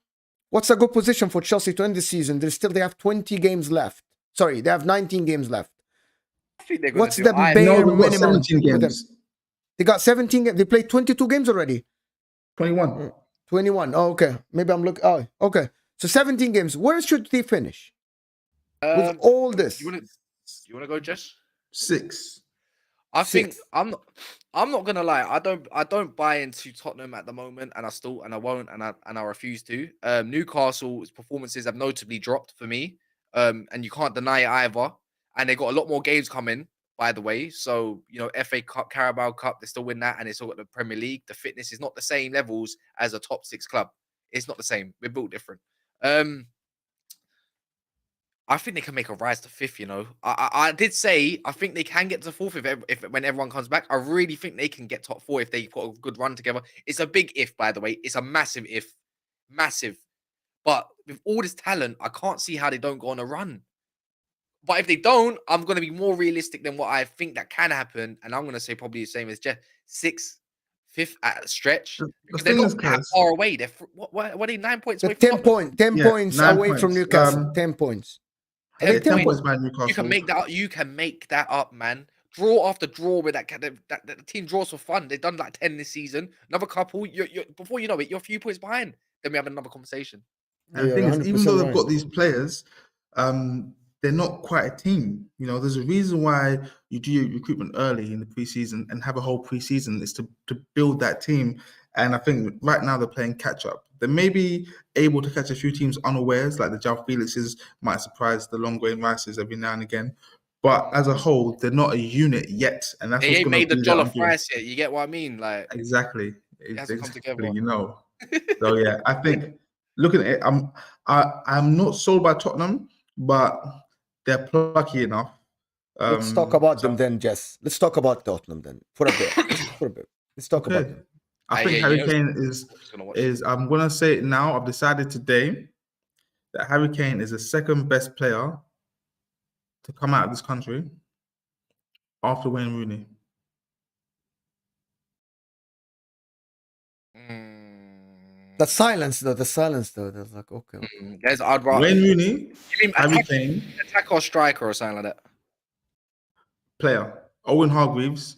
what's a good position for Chelsea to end the season? They have 20 games left. Sorry, they have 19 games left. I think they're What's the bare minimum? 17 games. They got 17 games. They played 22 games already. 21. 21. Oh, okay. Maybe I'm looking. Oh, okay. So 17 games. Where should they finish? With all this. You want to go, Jess? 6. I think I'm not gonna lie. I don't buy into Tottenham at the moment, and I won't, and I refuse to. Newcastle's performances have notably dropped for me. And you can't deny it either. And they got a lot more games coming, by the way. So, FA Cup, Carabao Cup, they still win that, and they still got the Premier League. The fitness is not the same levels as a top 6 club. It's not the same. We're built different. I think they can make a rise to 5th, I did say I think they can get to 4th if when everyone comes back. I really think they can get top 4 if they put a good run together. It's a big if, by the way. It's a massive if. Massive. But with all this talent, I can't see how they don't go on a run. But if they don't, I'm going to be more realistic than what I think that can happen. And I'm going to say probably the same as Jeff. 6th, 5th at a stretch. Because they're not that far away. They're what are they, 9 points away? 10 points away from Newcastle. 10 points. 10 points by Newcastle. You can make that up, man. Draw after draw with that team draws for fun. They've done like 10 this season. Another couple. You're before you know it, you're a few points behind. Then we have another conversation. And the thing is, even though they've got these players, they're not quite a team. There's a reason why you do your recruitment early in the preseason and have a whole preseason is to build that team. And I think right now they're playing catch up. They may be able to catch a few teams unawares, like the João Felixes might surprise the long grain Rices every now and again. But as a whole, they're not a unit yet, and that's they ain't made the jollof rice yet. You get what I mean? Like exactly, it has to come together. So yeah, I think looking at it, I'm not sold by Tottenham, but they're plucky enough. Let's talk about them then, Jess. Let's talk about Tottenham then for a bit. Let's talk about them. I think Harry Kane is. I'm gonna say it now. I've decided today that Harry Kane is the second best player to come out of this country after Wayne Rooney. The silence though. That's like okay. Guys, I'd rather Wayne Rooney, Harry Kane, attack or striker or something like that. Player Owen Hargreaves,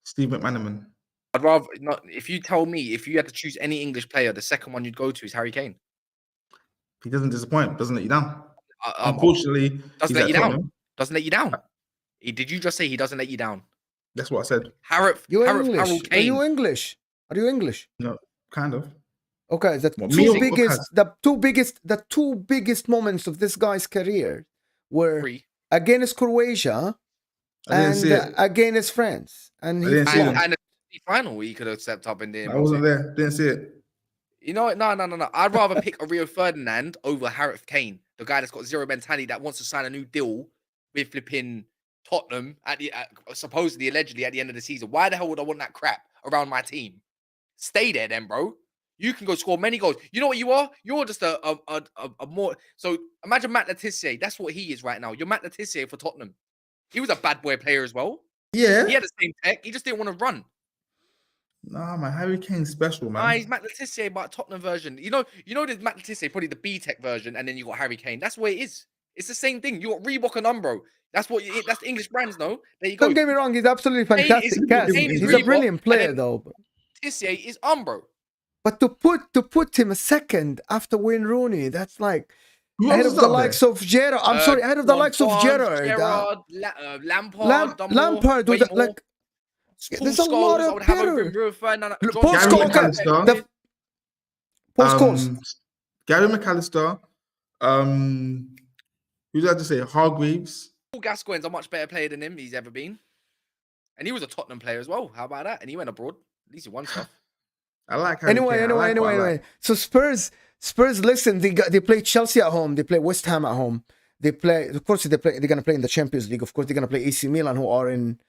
Steve McManaman. I'd rather not. If you tell me if you had to choose any English player, the second one you'd go to is Harry Kane. He doesn't disappoint. Doesn't let you down. Unfortunately, doesn't let you down. Doesn't let you down. Did you just say he doesn't let you down? That's what I said. Are you English? Are you English? No, kind of. Okay, the two biggest moments of this guy's career were against Croatia and against France, and the final he could have stepped up in there. I wasn't there. Didn't see it. You know what? No. I'd rather pick a Rio Ferdinand over Harry Kane, the guy that's got zero mentality that wants to sign a new deal with flipping Tottenham supposedly, allegedly at the end of the season. Why the hell would I want that crap around my team? Stay there, then, bro. You can go score many goals. You know what you are? You're just a more. So imagine Matt Letizia. That's what he is right now. You're Matt Letizia for Tottenham. He was a bad boy player as well. Yeah. He had the same tech. He just didn't want to run. Nah, man, Harry Kane's special, man. He's Matt Letizia, but Tottenham version. You know, there's Matt Letizia, probably the B Tech version, and then you got Harry Kane. That's what it is. It's the same thing. You got Reebok and Umbro. That's the English brands, no? There you go. Don't get me wrong, he's absolutely fantastic. He's a brilliant player, though. Letizia is Umbro. But to put him a second after Wayne Rooney, that's like ahead of the likes of Gerrard. I'm sorry, ahead of the likes of Gerrard. Lampard. Lampard with like. There's a lot of better. Paul Scholes. Gary McAllister. Who did I just say? Hargreaves. Paul Gascoigne's a much better player than him. He's ever been, and he was a Tottenham player as well. How about that? And he went abroad. At least he won stuff. I like Harry Kane. Anyway. So Spurs. Listen, they play Chelsea at home. They play West Ham at home. They play. Of course, they're gonna play in the Champions League. Of course, they're gonna play AC Milan, who are in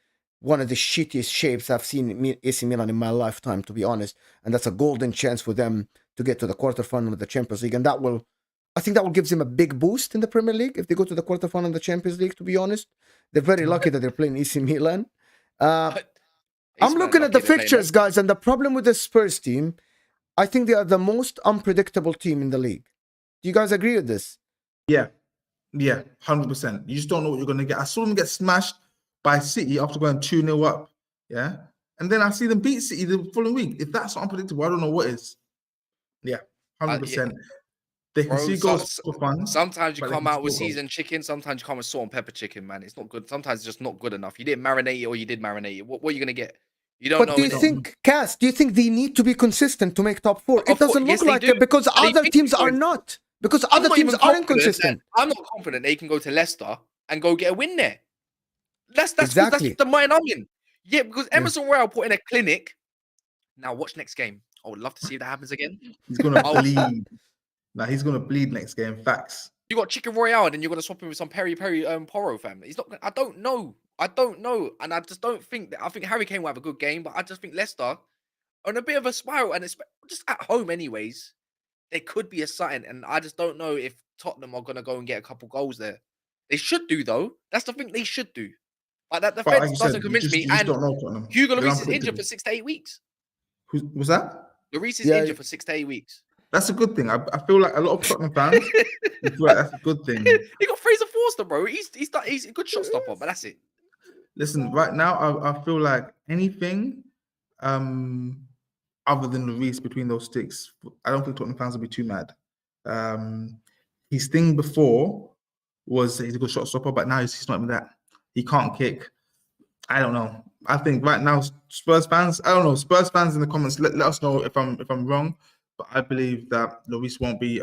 one of the shittiest shapes I've seen AC Milan in my lifetime, to be honest. And that's a golden chance for them to get to the quarterfinal of the Champions League. And I think that will give them a big boost in the Premier League if they go to the quarterfinal of the Champions League, to be honest. They're very lucky that they're playing AC Milan. I'm looking at the fixtures, guys, and the problem with the Spurs team, I think they are the most unpredictable team in the league. Do you guys agree with this? Yeah, 100%. You just don't know what you're going to get. I saw them get smashed by City after going 2-0 up, yeah? And then I see them beat City the following week. If that's not unpredictable, I don't know what is. Yeah, 100%. They can see goals for fun. Sometimes you come out with seasoned chicken. Sometimes you come with salt and pepper chicken, man. It's not good. Sometimes it's just not good enough. You didn't marinate it or you did marinate it. What are you going to get? You don't know. But do you think they need to be consistent to make top four? It doesn't look like it because other teams are not. Because other teams are inconsistent. I'm not confident they can go to Leicester and go get a win there. That's exactly the mind I'm in. Yeah, because Emerson Royal put in a clinic. Now watch next game. I would love to see if that happens again. He's gonna bleed. Nah, he's gonna bleed next game. Facts. You got Chicken Royale, and then you're gonna swap him with some peri Poro fam. He's not. I don't know, and I just don't think that. I think Harry Kane will have a good game, but I just think Leicester on a bit of a spiral, and it's just at home anyways. There could be a sign, and I just don't know if Tottenham are gonna go and get a couple goals there. They should do though. That's the thing they should do. Like that defense doesn't convince me. And Hugo Lloris is injured for 6 to 8 weeks. Who was that? Lloris is injured for 6 to 8 weeks. That's a good thing. I feel like a lot of Tottenham fans feel like that's a good thing. He got Fraser Forster, bro. He's a good shot stopper, but that's it. Listen, right now I feel like anything other than Lloris between those sticks, I don't think Tottenham fans will be too mad. His thing before was he's a good shot stopper, but now he's not even that. He can't kick. I don't know. I think right now Spurs fans, I don't know. Spurs fans in the comments, let us know if I'm wrong. But I believe that Lloris won't be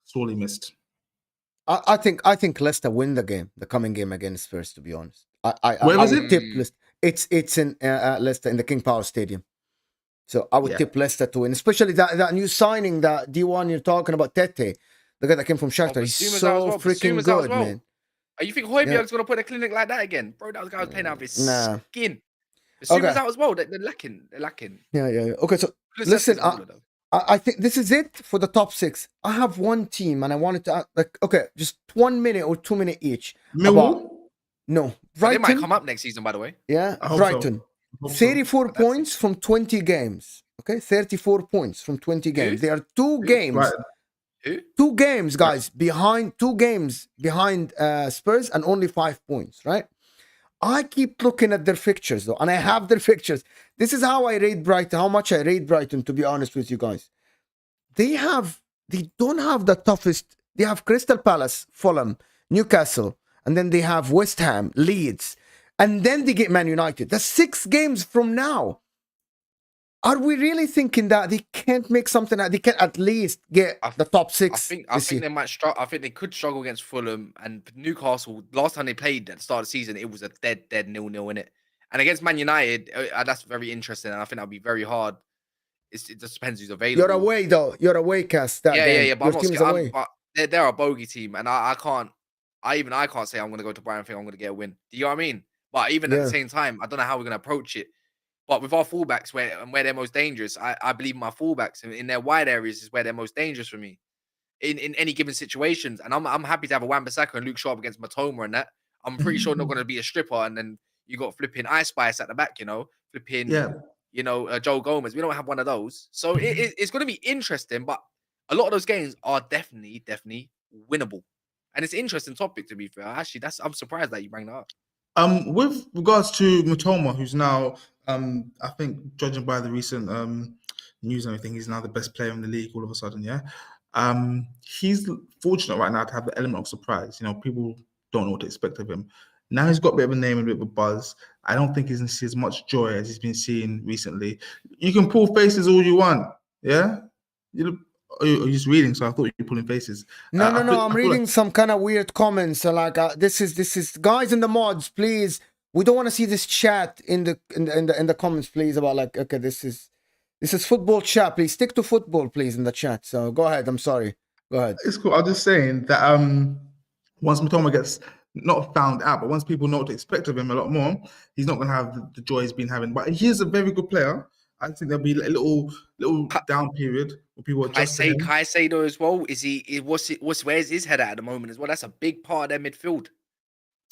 sorely missed. I think Leicester win the coming game against Spurs. To be honest, Where was it? Tip it's in Leicester in the King Power Stadium. So I would tip Leicester to win, especially that new signing, that D1 you're talking about, Tete, the guy that came from Shakhtar. He's so freaking good, man. You think Højbjerg's going to put a clinic like that again? Bro, that guy was playing out of his skin. Bassuma's out as well. They're lacking. Yeah. Okay, so listen, I think this is it for the top 6. I have one team, and I wanted to just 1 minute or 2 minutes each. Millwall? No, Brighton. They might come up next season, by the way. Yeah, Brighton. 34 points from 20 games. Okay, 34 points from 20 games. There are 2 games. Right. 2 games, guys, behind Spurs, and only 5 points, right? I keep looking at their fixtures, though, and I have their fixtures. This is how I rate Brighton, how much I rate Brighton, to be honest with you guys. They don't have the toughest. They have Crystal Palace, Fulham, Newcastle, and then they have West Ham, Leeds, and then they get Man United. That's 6 games from now. Are we really thinking that they can't make something that they can at least get the top 6? I think they might struggle. I think they could struggle against Fulham and Newcastle. Last time they played at the start of the season, it was a dead 0-0 in it. And against Man United, that's very interesting. And I think that'll be very hard. It just depends who's available. You're away though. You're away, Cass. Yeah. But I'm not scared. But they're a bogey team, and I I can't say I'm going to go to Brighton and think I'm going to get a win. Do you know what I mean? But even at the same time, I don't know how we're going to approach it. But with our fullbacks, where they're most dangerous, I believe my fullbacks in their wide areas is where they're most dangerous for me in any given situations. And I'm happy to have a Wan-Bissaka and Luke Shaw up against Matoma and that. I'm pretty sure not going to be a stripper. And then you got flipping Ice Spice at the back, flipping, Joe Gomez. We don't have one of those. So it's going to be interesting. But a lot of those games are definitely winnable. And it's an interesting topic, to be fair. Actually, I'm surprised that you bring that up. With regards to Matoma, who's now, I think, judging by the recent news and everything, he's now the best player in the league all of a sudden, yeah? He's fortunate right now to have the element of surprise. People don't know what to expect of him. Now he's got a bit of a name and a bit of a buzz. I don't think he's going to see as much joy as he's been seeing recently. You can pull faces all you want, yeah? You're just reading, so I thought you were pulling faces. No, I'm reading some kind of weird comments. This is guys in the mods, please. We don't want to see this chat in the comments, please. About okay, this is football chat. Please stick to football, please, in the chat. So go ahead. I'm sorry. Go ahead. It's cool. I was just saying that once Matoma gets not found out, but once people know what to expect of him a lot more, he's not going to have the joy he's been having. But he is a very good player. I think there'll be a little down period where people adjust. Caicedo as well. Where's his head at the moment as well? That's a big part of their midfield.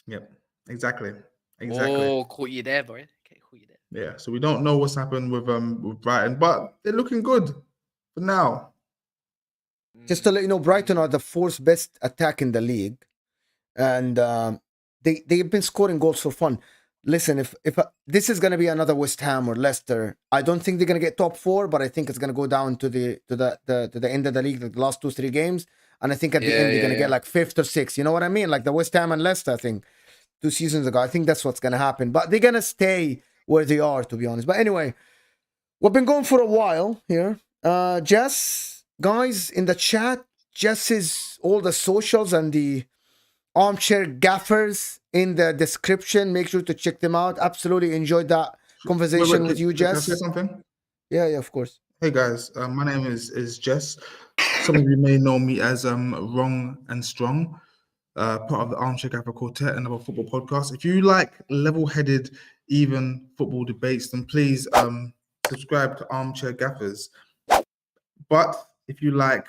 Yep, exactly. Oh, caught you there, boy. Okay, caught you there. Yeah, so we don't know what's happened with Brighton, but they're looking good for now. Just to let you know, Brighton are the fourth best attack in the league, and they've been scoring goals for fun. Listen, if this is going to be another West Ham or Leicester, I don't think they're going to get top 4, but I think it's going to go down to the end of the league, the last 2-3 games, and I think at the end they're going to get like 5th or 6th. You know what I mean? Like the West Ham and Leicester, I think 2 seasons ago. I think that's what's going to happen, but they're going to stay where they are, to be honest. But anyway, we've been going for a while here. Jess, guys in the chat, Jess is all the socials and the Armchair Gaffers in the description. Make sure to check them out. Absolutely enjoyed that conversation with you, Jess. Can I say something? Yeah, of course. Hey guys, my name is Jess. Some of you may know me as Wrong and Strong, part of the Armchair Gaffer Quartet, another football podcast. If you like level-headed, even football debates, then please subscribe to Armchair Gaffers. But if you like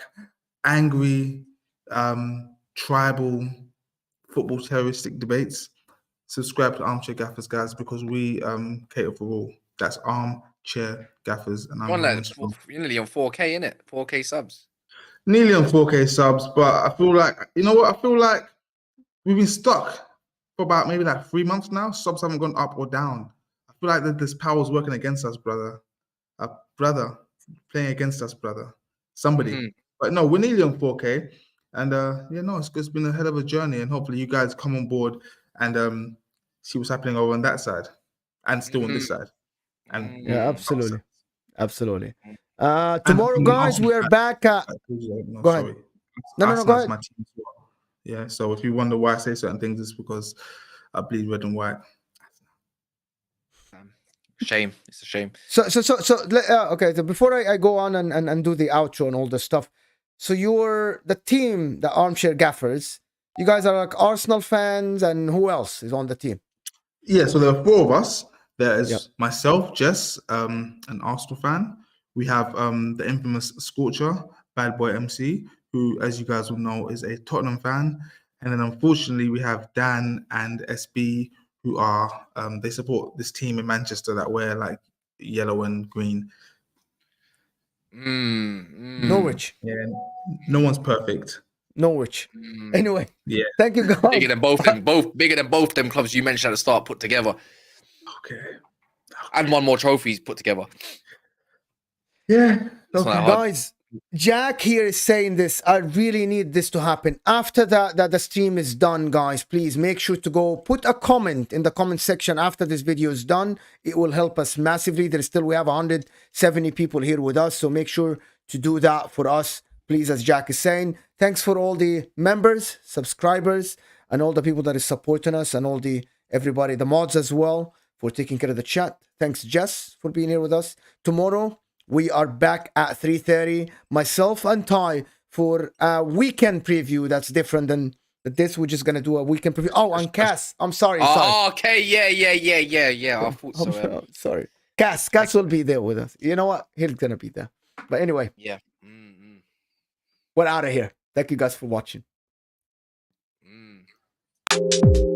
angry, tribal, football terroristic debates, subscribe to Armchair Gaffers, guys, because we cater for all. That's Armchair Gaffers, and I'm you're nearly on 4K, innit? 4K subs. Nearly on 4K subs, but I feel like, you know what? I feel like we've been stuck for about maybe like 3 months now. Subs haven't gone up or down. I feel like this power's working against us, brother. Brother, playing against us, brother. Somebody. But no, we're nearly on 4K. And it's been a hell of a journey, and hopefully you guys come on board and see what's happening over on that side and still on this side. And yeah, absolutely. Tomorrow, guys, we are back at... Go ahead. No, go ahead. My team as well. Yeah, so if you wonder why I say certain things, it's because I bleed red and white. Shame. It's a shame. Okay, so before I go on and do the outro and all this stuff, so you're the team, the Armchair Gaffers. You guys are like Arsenal fans, and who else is on the team? Yeah, so there are 4 of us. There's myself, Jess, an Arsenal fan. We have the infamous Scorcher, Bad Boy MC, who, as you guys will know, is a Tottenham fan. And then unfortunately, we have Dan and SB, who are they support this team in Manchester that wear like yellow and green. Norwich. Yeah, no one's perfect. Norwich. Anyway, thank you, guys. Bigger than both them clubs you mentioned at the start put together. Okay. And one more trophies put together. Yeah. Okay. Guys, Jack here is saying this. I really need this to happen. After that the stream is done, guys, please make sure to go put a comment in the comment section after this video is done. It will help us massively. We have 170 people here with us, so make sure to do that for us, please, as Jack is saying. Thanks for all the members, subscribers, and all the people that is supporting us, and all everybody, the mods as well, for taking care of the chat. Thanks, Jess, for being here with us. Tomorrow we are back at 3:30, myself and Ty, for a weekend preview that's different than But this, we're just gonna do a weekend preview. Oh, and Cass, I'm sorry. Oh, okay. Yeah. I thought so. Sorry. Cass will be there with us. You know what? He's gonna be there. But anyway, Yeah. we're out of here. Thank you guys for watching. Mm.